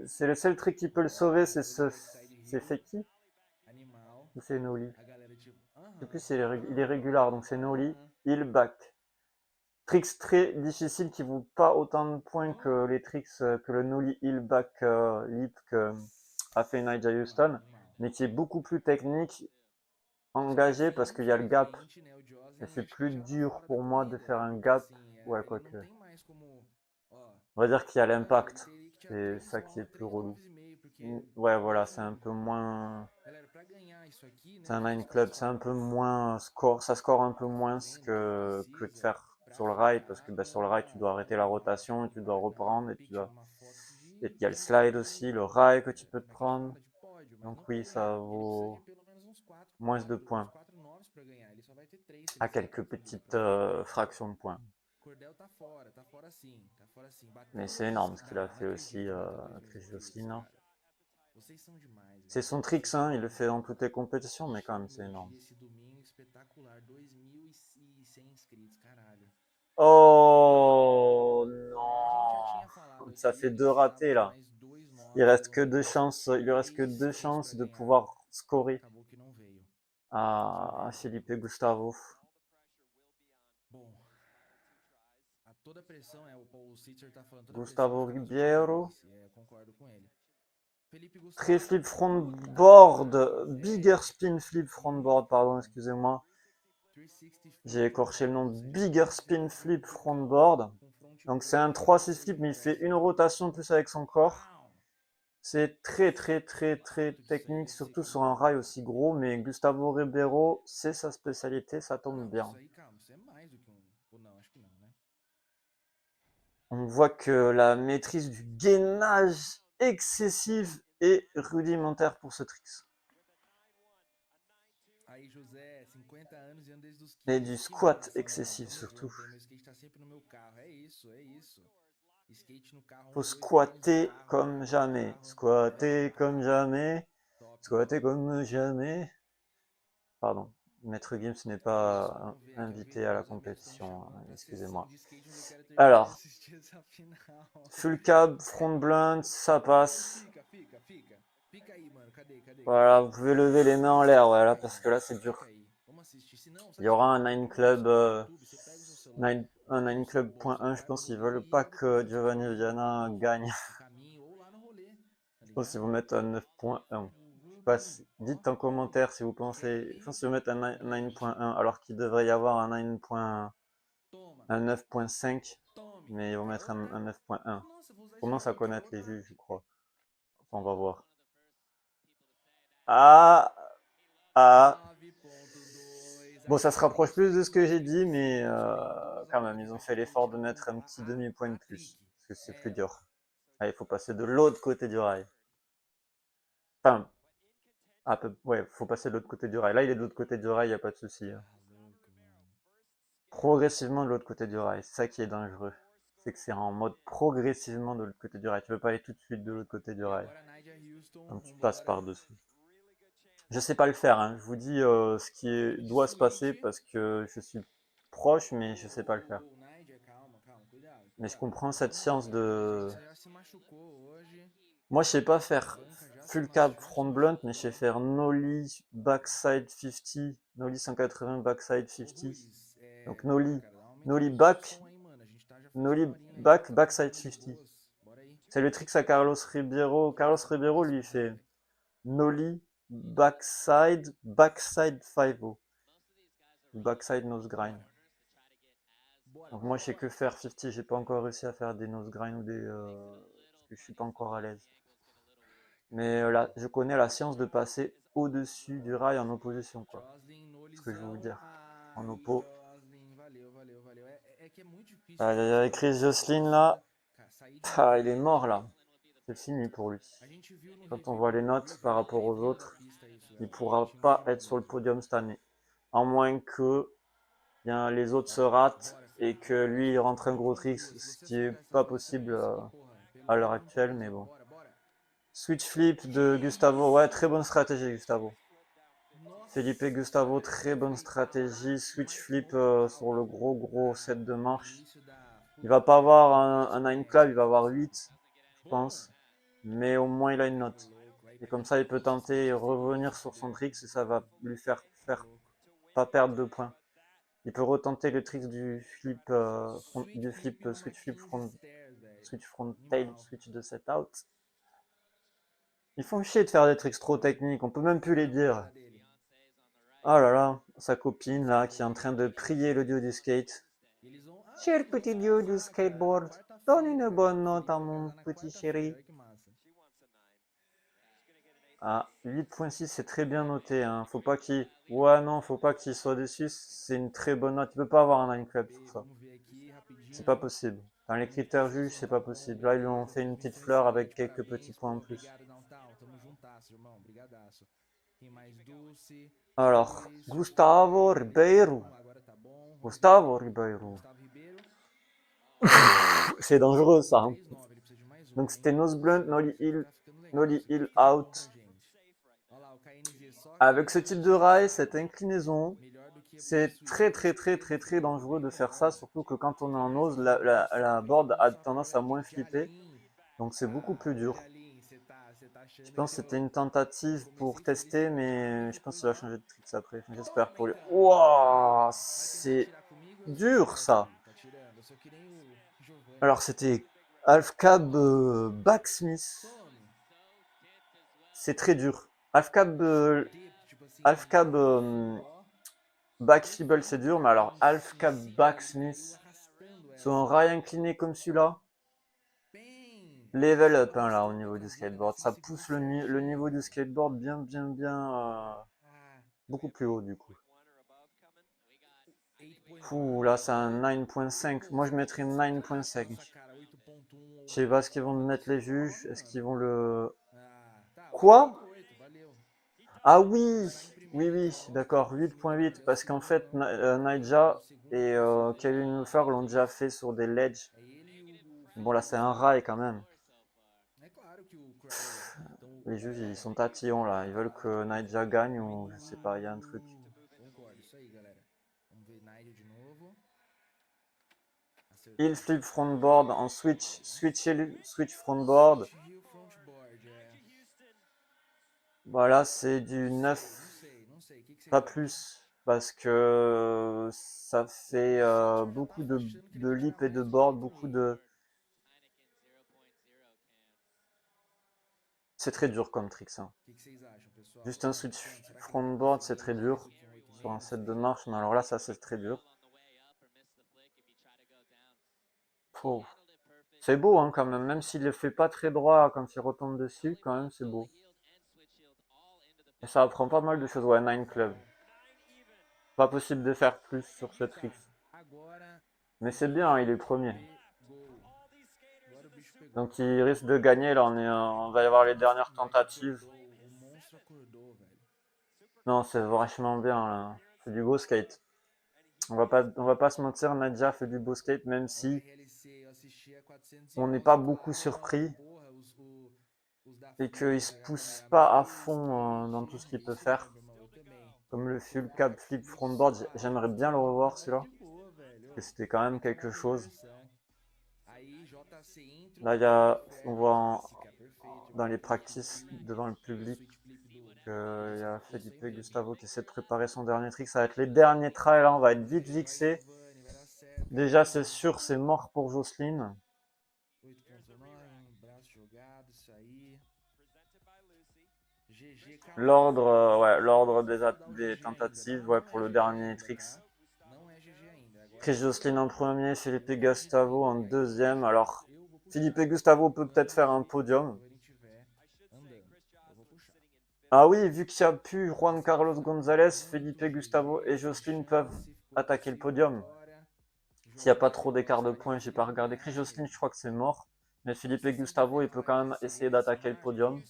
A: c'est le seul trick qui peut le sauver, c'est
B: Valeu, backside
A: c'est
B: heel,
A: Feki
B: animal.
A: ou c'est Noli.
B: A galera tipo,
A: Je sais plus,
B: aham,
A: il est régular, donc c'est Noli.
B: aham.
A: Il back. Tricks très difficiles qui vaut pas autant de points que les tricks que le Noli Heel Back Lip que a fait Nigel
B: Animal,
A: Houston,
B: animal.
A: mais qui est beaucoup plus technique, engagé
B: Só
A: parce
B: que,
A: qu'il y a le gap.
B: infelizmente, né, o
A: Et
B: Joslin
A: c'est
B: acho que
A: plus
B: já tá
A: dur
B: fora da
A: pour moi de
B: corrida,
A: faire
B: né?
A: un
B: Porque
A: gap.
B: assim,
A: Ouais,
B: ele não
A: quoique.
B: tem mais como, ó,
A: On va dire qu'il y a
B: ele
A: l'impact.
B: teria que tirar
A: C'est
B: três,
A: ça qui est plus
B: três
A: relou.
B: 9,5, porque
A: Ouais, voilà, c'est un
B: mesmo,
A: peu moins.
B: galera, pra ganhar isso aqui,
A: C'est
B: né,
A: un
B: que
A: nine
B: os caras
A: club, c'est un peu moins score. Ça score un peu moins
B: fazendo, que
A: que de
B: precisa
A: faire
B: pra
A: sur le rail, parce que
B: ficar
A: bah, sur le rail, tu dois arrêter la rotation, et tu dois
B: largar
A: reprendre,
B: no
A: et tu
B: pique,
A: dois.
B: tirar uma foto
A: Et
B: de
A: il y a le slide aussi, le rail que tu peux te
B: como é que
A: prendre.
B: fala? De pódio, mas
A: Donc
B: não pra
A: oui,
B: ganhar.
A: ça
B: Ele precisa de
A: vaut
B: pelo menos uns
A: moins de
B: uns
A: points.
B: 4 noves pra ganhar. Ele só vai ter 3 se ele
A: À
B: fizer
A: quelques
B: 4 duplas,
A: petites
B: né?
A: fractions de points.
B: Cordel tá fora sim, tá fora sim.
A: Mais
B: Bateu
A: c'est
B: os...
A: énorme ce qu'il a
B: Não, não
A: fait aussi,
B: acredito que bateu 2
A: Chris
B: vezes seguidos,
A: Jocelyn, hein.
B: cara. Vocês são demais,
A: C'est
B: velho.
A: son
B: Vocês
A: tricks,
B: são
A: hein, il le
B: demais.
A: fait dans toutes les compétitions, mais quand même, c'est
B: Chegou
A: énorme.
B: aqui esse domingo espetacular. 2.100 inscritos, caralho.
A: Oh
B: A gente já
A: non!
B: tinha falado
A: Ça
B: aqui
A: fait
B: que
A: deux
B: precisava
A: ratés
B: de
A: là.
B: mais 2
A: Il
B: noves,
A: reste
B: pelo
A: que deux
B: menos.
A: chances, il lui reste que deux
B: Três
A: chances
B: pra
A: de
B: ganhar.
A: pouvoir scorer
B: Acabou que não veio.
A: à Felipe Gustavo.
B: Bom, a toda pressão é o Paul Sitzer tá falando, toda pressão
A: Gustavo
B: fica nas últimas
A: Ribeiro.
B: duas. E eu concordo com ele. Felipe
A: Très
B: Gustavo.
A: flip
B: Puta
A: frontboard. Bigger
B: velho.
A: spin flip frontboard,
B: Muito
A: pardon,
B: bom.
A: excusez-moi.
B: 360 flip
A: J'ai écorché le
B: frontboard,
A: nom.
B: ou seja,
A: Bigger spin
B: 360
A: flip
B: vertical
A: frontboard.
B: com front
A: Donc c'est un
B: flip e
A: 3-6 flip,
B: depois
A: mais il fait
B: reverse,
A: une
B: né?
A: rotation plus avec son corps.
B: Pau!
A: C'est très très très très
B: Barato de
A: technique,
B: sair
A: surtout
B: sequência
A: sur un rail
B: bruta.
A: aussi gros, mais Gustavo Ribeiro, c'est sa spécialité, ça
B: Ah,
A: tombe
B: não,
A: bien.
B: isso aí, calma, isso é mais do que um. Ou não, acho que não, né?
A: On voit que la maîtrise du gainage excessif est rudimentaire pour ce trick.
B: Aí, José, 50 anos e ando desde os
A: Et
B: 15.
A: du
B: Que
A: squat
B: massa, mano.
A: excessif
B: Tamo
A: surtout.
B: junto, hein? Meu skate tá sempre no meu carro. É isso, é isso. Skate no carro,
A: Faut
B: uns 2 tênis no
A: squatter
B: carro,
A: comme
B: carro no
A: jamais.
B: carro.
A: Squatter
B: É,
A: comme jamais.
B: top,
A: Squatter
B: top.
A: comme jamais. Pardon. Maître Gims n'est
B: É isso,
A: pas
B: vamos ver aqui.
A: invité à la
B: Os amigos estão me
A: compétition,
B: chamando pra sessão
A: excusez-moi.
B: de skate, onde eu quero terminar de
A: Alors,
B: assistir essa final.
A: full cab, front blunt, ça passe.
B: Fica aí, mano. Cadê?
A: Voilà, vous pouvez lever les mains en l'air, voilà,
B: Fica
A: parce
B: aí.
A: que là c'est dur.
B: Fica aí. Vamos assistir. Se não,
A: Il y
B: sabe o que
A: aura
B: eu
A: un
B: faço?
A: Nine
B: Pega meu
A: Club,
B: celular no YouTube, você pega o seu celular,
A: un
B: coloca
A: Nine
B: no seu
A: Club
B: bolso,
A: .1, je
B: vai pro
A: pense qu'ils
B: rolê
A: veulent
B: e
A: pas
B: aí depois
A: que
B: você fica
A: Giovanni
B: ouvindo
A: Viana gagne.
B: no caminho ou lá no rolê, tá
A: Je pense qu'ils
B: ligado?
A: vont mettre un 9.1. Je sais pas dites en commentaire si vous pensez. Je pense qu'ils vont mettre un 9.1 alors qu'il devrait y avoir un 9.1,
B: Toma,
A: un 9.5,
B: tome.
A: mais ils vont mettre
B: Calor
A: un
B: tá.
A: 9.1.
B: Nossa, vou usar
A: Je
B: isso
A: commence à
B: aqui.
A: connaître
B: Calor
A: les
B: tá.
A: juges, je crois. Enfin, on va voir. Ah, ah.
B: 9.2.
A: Bon, ça se rapproche
B: Isso,
A: plus de
B: vamos
A: ce que
B: usar
A: j'ai
B: o
A: dit, mais
B: 360, vamos usar
A: quand
B: o
A: même, ils ont fait
B: 360
A: l'effort de
B: tipo
A: mettre un petit demi-point de plus.
B: trick.
A: Parce que c'est plus
B: É,
A: dur. Ah, il faut passer de l'autre côté du rail. Enfin, ouais, faut passer de l'autre côté du rail. Là, il est de l'autre côté du rail, il n'y a pas de souci.
B: tá louco, mano.
A: Progressivement de l'autre côté du rail, c'est ça qui est dangereux. C'est que c'est en mode progressivement de l'autre côté du rail. Tu peux pas aller tout de suite de l'autre côté du
B: E
A: rail.
B: agora Nigel Houston,
A: Donc tu passes
B: vambora.
A: par-dessus. Je sais pas le faire, hein. Je vous dis ce qui doit se passer parce que je suis proche, mais je sais pas le faire.
B: Nigel, calma, cuidado.
A: Mais je comprends cette science de...
B: Você já se machucou hoje.
A: Moi, je sais pas faire
B: Banca já
A: full
B: já
A: cab
B: se
A: front blunt, mais je sais
B: machucou.
A: faire nollie backside 50, nollie 180 backside
B: Ô
A: 50.
B: Ruiz,
A: Donc
B: pô,
A: nollie,
B: cara, dá uma
A: nollie
B: aumentadinha no seu
A: back,
B: som aí, mano. A gente tá já faz
A: nollie
B: uma horinha aí,
A: back,
B: tá
A: backside
B: tranquilo, de
A: 50.
B: boas. Bora aí.
A: C'est le trick à Carlos Ribeiro. Carlos Ribeiro, lui, il fait nollie backside, backside 5-0. Backside nose grind. Donc moi, je sais que faire 50. J'ai pas encore réussi à faire des nose grind ou des... parce que je suis pas encore à l'aise. Mais là, je connais la science de passer au-dessus du rail en opposition, quoi.
B: Joslin,
A: Ce que je vais vous
B: Nolizão.
A: dire. En
B: Ai,
A: oppo.
B: Joslin, valeu. que é muito difícil.
A: Aïe, aïe, aïe, Chris Joslin là,
B: Sair de
A: ah, il est
B: uma
A: mort là. C'est fini pour lui.
B: A gente viu no
A: Quand on
B: review,
A: voit les
B: viu
A: notes par rapport aux
B: dentro da
A: autres,
B: pista isso,
A: il
B: Léo.
A: pourra
B: Time
A: pas
B: de
A: être sur le
B: novo.
A: podium cette année. À moins que bien, les autres se ratent
B: Bora,
A: et
B: Felipe.
A: que lui il rentre un gros trick,
B: Se
A: ce
B: você
A: qui est
B: soltar essa
A: pas
B: pista
A: possible
B: aí, porra, pelo
A: à l'heure
B: menos um
A: actuelle, mais
B: pódio.
A: bon.
B: Bora, bora.
A: Switch flip de Gustavo, ouais, très bonne stratégie Gustavo.
B: Nossa.
A: Felipe Gustavo, très bonne stratégie. Switch flip sur le gros set de marche. Il va pas avoir un 9 club, il va avoir 8, je pense. Mais au moins il a une note. Et comme ça, il peut tenter et revenir sur son trick et ça va lui faire pas perdre de points. Il peut retenter le trick du flip, switch front tail, switch de set out. Ils font chier de faire des tricks trop techniques, on peut même plus les dire. Oh là là, sa copine là qui est en train de prier le dieu du skate. Cher petit dieu du skateboard, donne une bonne note à mon petit chéri. Ah, 8.6 c'est très bien noté, hein. Faut pas qu'il... Ouais non, faut pas qu'il soit déçu, c'est une très bonne note. Tu peux pas avoir un 9 club sur ça. C'est pas possible. Dans les critères juges, c'est pas possible. Là, ils lui ont fait une petite fleur avec quelques petits points en plus. Alors, Gustavo Ribeiro. Gustavo Ribeiro. C'est dangereux ça. Hein. Donc c'était nose blunt, nollie hill out. Avec ce type de rail, cette inclinaison, c'est très dangereux de faire ça, surtout que quand on est en nose, la board a tendance à moins flipper, donc c'est beaucoup plus dur. Je pense que c'était une tentative pour tester, mais je pense qu'il va changer de tricks après, j'espère pour lui. Wouah, c'est dur ça. Alors c'était half cab backsmith. C'est très dur. Half cab back fibble c'est dur, mais alors half cab backsmith sur un rail incliné comme celui-là, level up hein, là au niveau du skateboard. Ça pousse le niveau du skateboard bien beaucoup plus haut du coup. Ouh, là c'est un 9.5. Moi je mettrais 9.5. Je sais pas ce qu'ils vont mettre les juges. Est-ce qu'ils vont le... Quoi? Ah oui, oui, d'accord, 8.8, parce qu'en fait, Naija et Kevin Luther l'ont déjà fait sur des ledges. Bon, là, c'est un rail quand même. Les juges, ils sont tatillons là, ils veulent que Naija gagne ou je sais pas, il y a un truc. Heel flip frontboard en switch front board. Voilà, c'est du 9, pas plus, parce que ça fait beaucoup de lip et de board, beaucoup de... C'est très dur comme trick ça. Juste un switch front board, c'est très dur sur un set de marche, mais alors là, ça c'est très dur. Oh. C'est beau hein, quand même s'il le fait pas très droit quand il retombe dessus, quand même c'est beau. Et ça apprend pas mal de choses, ouais, 9 club. Pas possible de faire plus sur ce trick. Mais c'est bien, il est premier. Donc il risque de gagner, là on va y avoir les dernières tentatives. Non, c'est vachement bien là. C'est du beau skate. On va pas se mentir, Nadia fait du beau skate, même si on n'est pas beaucoup surpris et qu'il se pousse pas à fond dans tout ce qu'il peut faire. Comme le full cab flip frontboard, j'aimerais bien le revoir celui-là. Parce que c'était quand même quelque chose. Là, on voit dans les practices devant le public qu'il y a Felipe Gustavo qui essaie de préparer son dernier trick. Ça va être les derniers trails, là, on va être vite vixé. Déjà, c'est sûr, c'est mort pour Jocelyn. L'ordre des tentatives pour le dernier tricks. Chris Jocelyn en premier, Felipe Gustavo en deuxième. Alors, Felipe Gustavo peut peut-être faire un podium. Ah oui, vu qu'il n'y a plus Juan Carlos González, Felipe Gustavo et Jocelyn peuvent attaquer le podium. S'il n'y a pas trop d'écart de points, j'ai pas regardé. Chris Joslin, je crois que c'est mort. Mais Philippe Gustavo, il peut quand même essayer d'attaquer le podium.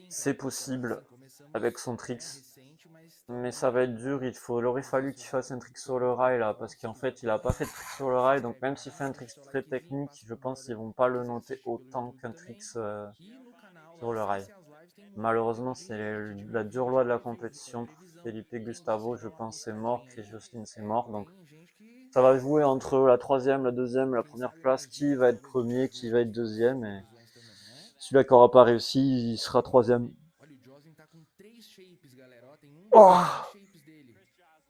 A: C'est possible avec son tricks. Mais ça va être dur, il aurait fallu qu'il fasse un trick sur le rail là, parce qu'en fait il a pas fait de trick sur le rail, donc même s'il fait un trick très technique, je pense qu'ils vont pas le noter autant qu'un trick sur le rail. Malheureusement, c'est la dure loi de la compétition pour Felipe Gustavo, je pense c'est mort, Chris Joslin c'est mort, donc ça va jouer entre la troisième, la deuxième, la première place, qui va être premier, qui va être deuxième, et celui-là qui aura pas réussi, il sera troisième. Oh,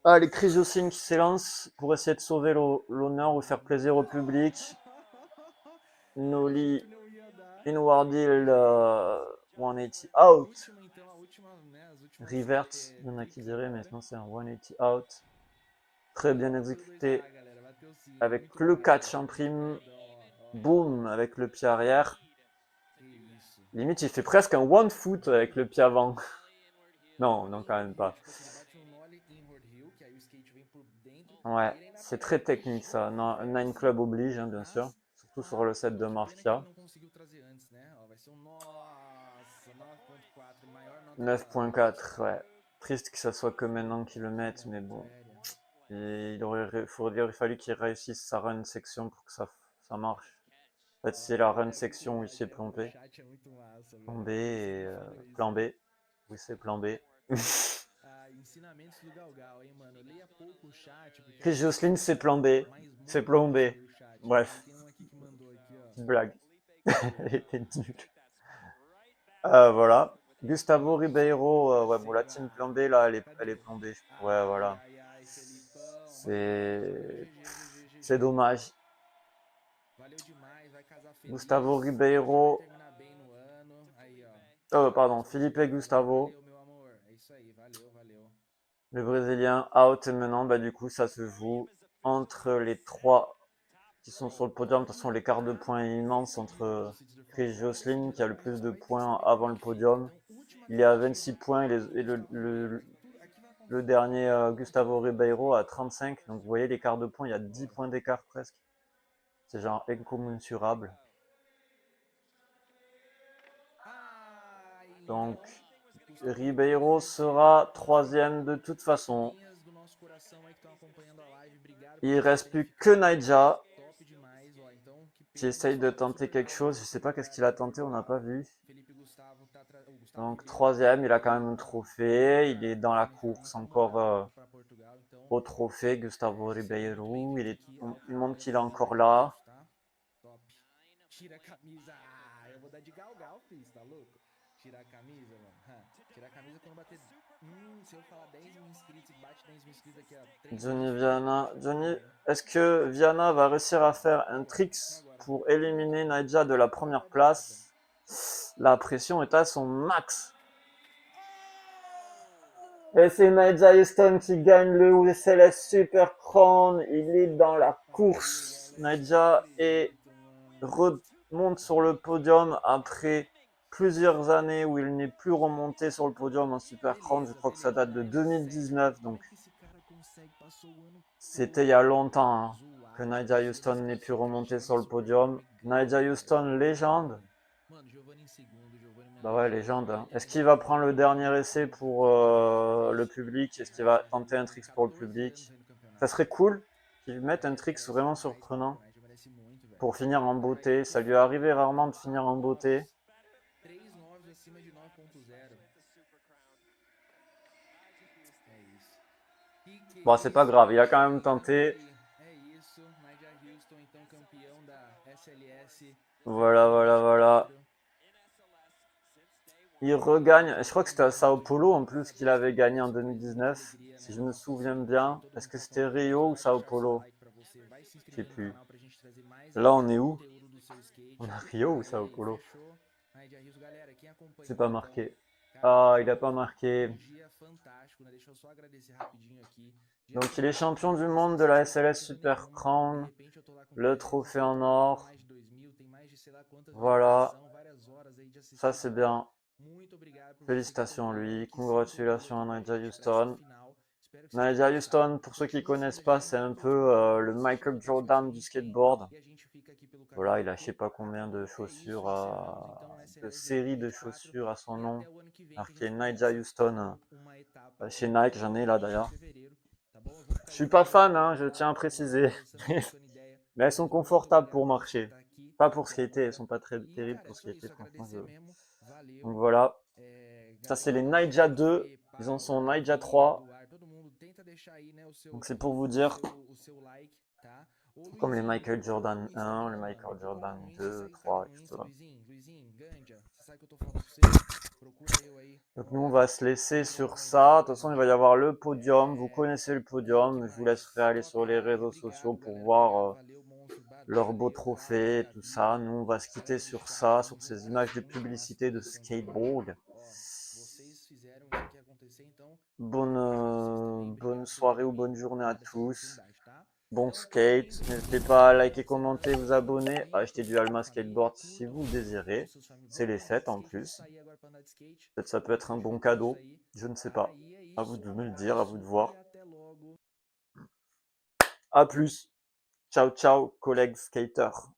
A: allez, Chris Joslin qui s'élance pour essayer de sauver l'honneur ou faire plaisir au public. Noli Inwardil 180 out. Revert, il y en a qui diraient, mais non, c'est un 180 out. Très bien exécuté avec le catch en prime. Boom avec le pied arrière. Limite, il fait presque un one foot avec le pied avant. Non, non, quand même pas. Ouais, c'est très technique ça. Nine Club oblige, hein, bien sûr. Surtout sur le set de marche qu'il y a. 9.4, ouais. Triste que ça soit que maintenant qu'ils le mettent, mais bon. Et il aurait fallu qu'il réussisse sa run section pour que ça marche. En fait, c'est la run section où il s'est planté. Plan B et plan B. Oui, c'est plan B. Chris Joslin, c'est plan B. C'est plan B. Bref. Petite blague. Elle était nulle. Voilà. Gustavo Ribeiro, ouais, bon, la team plan B, là, elle est plan B. Ouais, voilà. C'est dommage. Gustavo Ribeiro. Oh, pardon, Felipe Gustavo. Le Brésilien out et maintenant, bah, du coup, ça se joue entre les trois qui sont sur le podium. De toute façon, l'écart de points est immense entre Chris Joslin qui a le plus de points avant le podium. Il est à 26 points et le dernier Gustavo Ribeiro à 35. Donc vous voyez l'écart de points, il y a 10 points d'écart presque. C'est genre incommensurable. Donc Ribeiro sera troisième de toute façon. Il reste plus que Naija qui essaye de tenter quelque chose. Je sais pas qu'est-ce qu'il a tenté, on n'a pas vu. Donc troisième, il a quand même un trophée. Il est dans la course encore au trophée. Gustavo Ribeiro, il montre qu'il est encore là.
B: Tirar a camisa, mano. Tirar a camisa quando bater. Se eu falar 10 mil inscritos e bate 10 mil inscritos aqui, ó. 3
A: Johnny Viana. Johnny, est-ce que Viana va réussir à faire un tricks pour éliminer Naija de la première place? La pression est à son max. Et c'est Naija Houston qui gagne le USLS Super Crown. Il est dans la course. Naija remonte sur le podium après plusieurs années où il n'est plus remonté sur le podium en Super Crown. Je crois que ça date de 2019, donc c'était il y a longtemps hein, que Naija Houston n'est plus remonté sur le podium. Naija Houston, légende. Bah ouais, légende. Hein. Est-ce qu'il va prendre le dernier essai pour le public? Est-ce qu'il va tenter un tricks pour le public? Ça serait cool qu'il mette un tricks vraiment surprenant pour finir en beauté. Ça lui est arrivé rarement de finir en beauté. Bon, c'est pas grave, il a quand même tenté. Voilà, voilà, voilà. Il regagne, je crois que c'était à Sao Paulo en plus qu'il avait gagné en 2019, si je me souviens bien. Est-ce que c'était Rio ou Sao Paulo? Je sais plus. Là, on est où? On est à Rio ou Sao Paulo? C'est pas marqué. Ah, il a pas marqué. Donc il est champion du monde de la SLS Super Crown. Le trophée en or. Voilà. Ça c'est bien. Félicitations à lui. Congratulations à Naija Houston.
B: Espero que você tenha
A: Nigel
B: gostado.
A: Houston, pour ceux qui
B: Continue
A: connaissent
B: seguindo a
A: pas,
B: gente
A: c'est
B: no
A: un peu
B: YouTube,
A: le Michael
B: segue
A: Jordan
B: o
A: du
B: Linken
A: skateboard.
B: e a gente fica aqui pelo
A: Voilà,
B: caminho,
A: il a je sais
B: ok?
A: pas combien de
B: Então é isso,
A: chaussures,
B: encerramos então o
A: de
B: SLS
A: séries de
B: 2024
A: chaussures à son
B: e
A: nom,
B: até o ano que vem que a
A: marqué
B: gente
A: Nigel
B: começa
A: Houston.
B: uma etapa
A: Chez
B: aí
A: Nike,
B: dia
A: j'en ai là
B: 20 de
A: d'ailleurs.
B: fevereiro, tá bom? Eu vou ficar
A: Je
B: aí
A: suis
B: no
A: pas
B: aguardo
A: fan,
B: pra
A: hein,
B: gente
A: je
B: estar
A: tiens à préciser.
B: conversando, trocando ideia.
A: Mais elles
B: Vai
A: sont
B: ser muito
A: confortables
B: legal
A: pour
B: a gente
A: marcher.
B: estar aqui
A: Pas pour
B: até
A: skater, elles
B: agora.
A: sont pas très
B: E,
A: terribles
B: cara, é
A: pour
B: só
A: skater,
B: isso.
A: franchement.
B: Agradecer mesmo.
A: Donc
B: Valeu.
A: voilà, ça c'est
B: Galera
A: les
B: do
A: Ninja
B: Cauê,
A: 2,
B: Fê,
A: ils en
B: Paulo,
A: sont Ninja
B: Davi,
A: 3.
B: Eduardo, todo mundo tenta deixar aí, né,
A: Donc c'est pour vous dire,
B: o seu like, tá? Ô
A: comme les
B: Luizinho,
A: Michael
B: qual que é o
A: Jordan 1, les
B: Instagram, mano?
A: Michael
B: Eu tô colando
A: Jordan
B: no Insta,
A: 2,
B: segue os caras
A: 3,
B: no Insta,
A: etc.
B: Luizinho, Ganja, você sabe que eu tô falando com você? Procura eu aí.
A: Donc nous on va se laisser
B: Vamos trocar
A: sur
B: uma
A: ça.
B: ideia,
A: De toute façon, il va y
B: legal.
A: avoir le podium. Vous connaissez le
B: E aí, que
A: podium. Je vous
B: mais?
A: laisserai aller
B: Top
A: sur les
B: demais.
A: réseaux sociaux
B: Obrigado,
A: pour
B: galera.
A: voir
B: Obrigado, valeu, monstro.
A: leurs beaux
B: Valeu, Paulo,
A: trophées, tout
B: Davi.
A: ça. Nous, on va se quitter
B: Galera do
A: sur
B: chat,
A: ça, sur
B: vamos
A: ces
B: voltar,
A: images de
B: vamos chamar essas
A: publicité de
B: pessoas também.
A: skateboard.
B: Ó, vocês fizeram isso aqui acontecer, então eu vou chamar vocês também.
A: Bonne
B: Obrigado por
A: soirée ou
B: também
A: bonne journée
B: me
A: à
B: dar essa
A: tous.
B: oportunidade, tá?
A: Bon
B: Então, tamo
A: skate.
B: indo.
A: N'hésitez
B: Bom
A: pas à
B: final
A: liker,
B: de semana.
A: commenter, vous abonner,
B: Aproveita,
A: acheter du
B: curte com a
A: Alma
B: família,
A: Skateboard si
B: curtam
A: vous le
B: com
A: désirez.
B: seus familiares.
A: C'est
B: Vamos
A: les
B: andar de
A: fêtes en
B: skate, vamos
A: plus.
B: sair agora pra andar de skate.
A: Peut-être ça peut
B: Vamos
A: être un
B: curtir
A: bon
B: um pouco isso
A: cadeau.
B: aí,
A: Je ne sais
B: tá?
A: pas.
B: E é
A: À vous
B: isso,
A: de
B: um
A: me le dire, à vous
B: abraço
A: de
B: e
A: voir.
B: até logo.
A: À plus. Ciao, ciao, collègues skaters.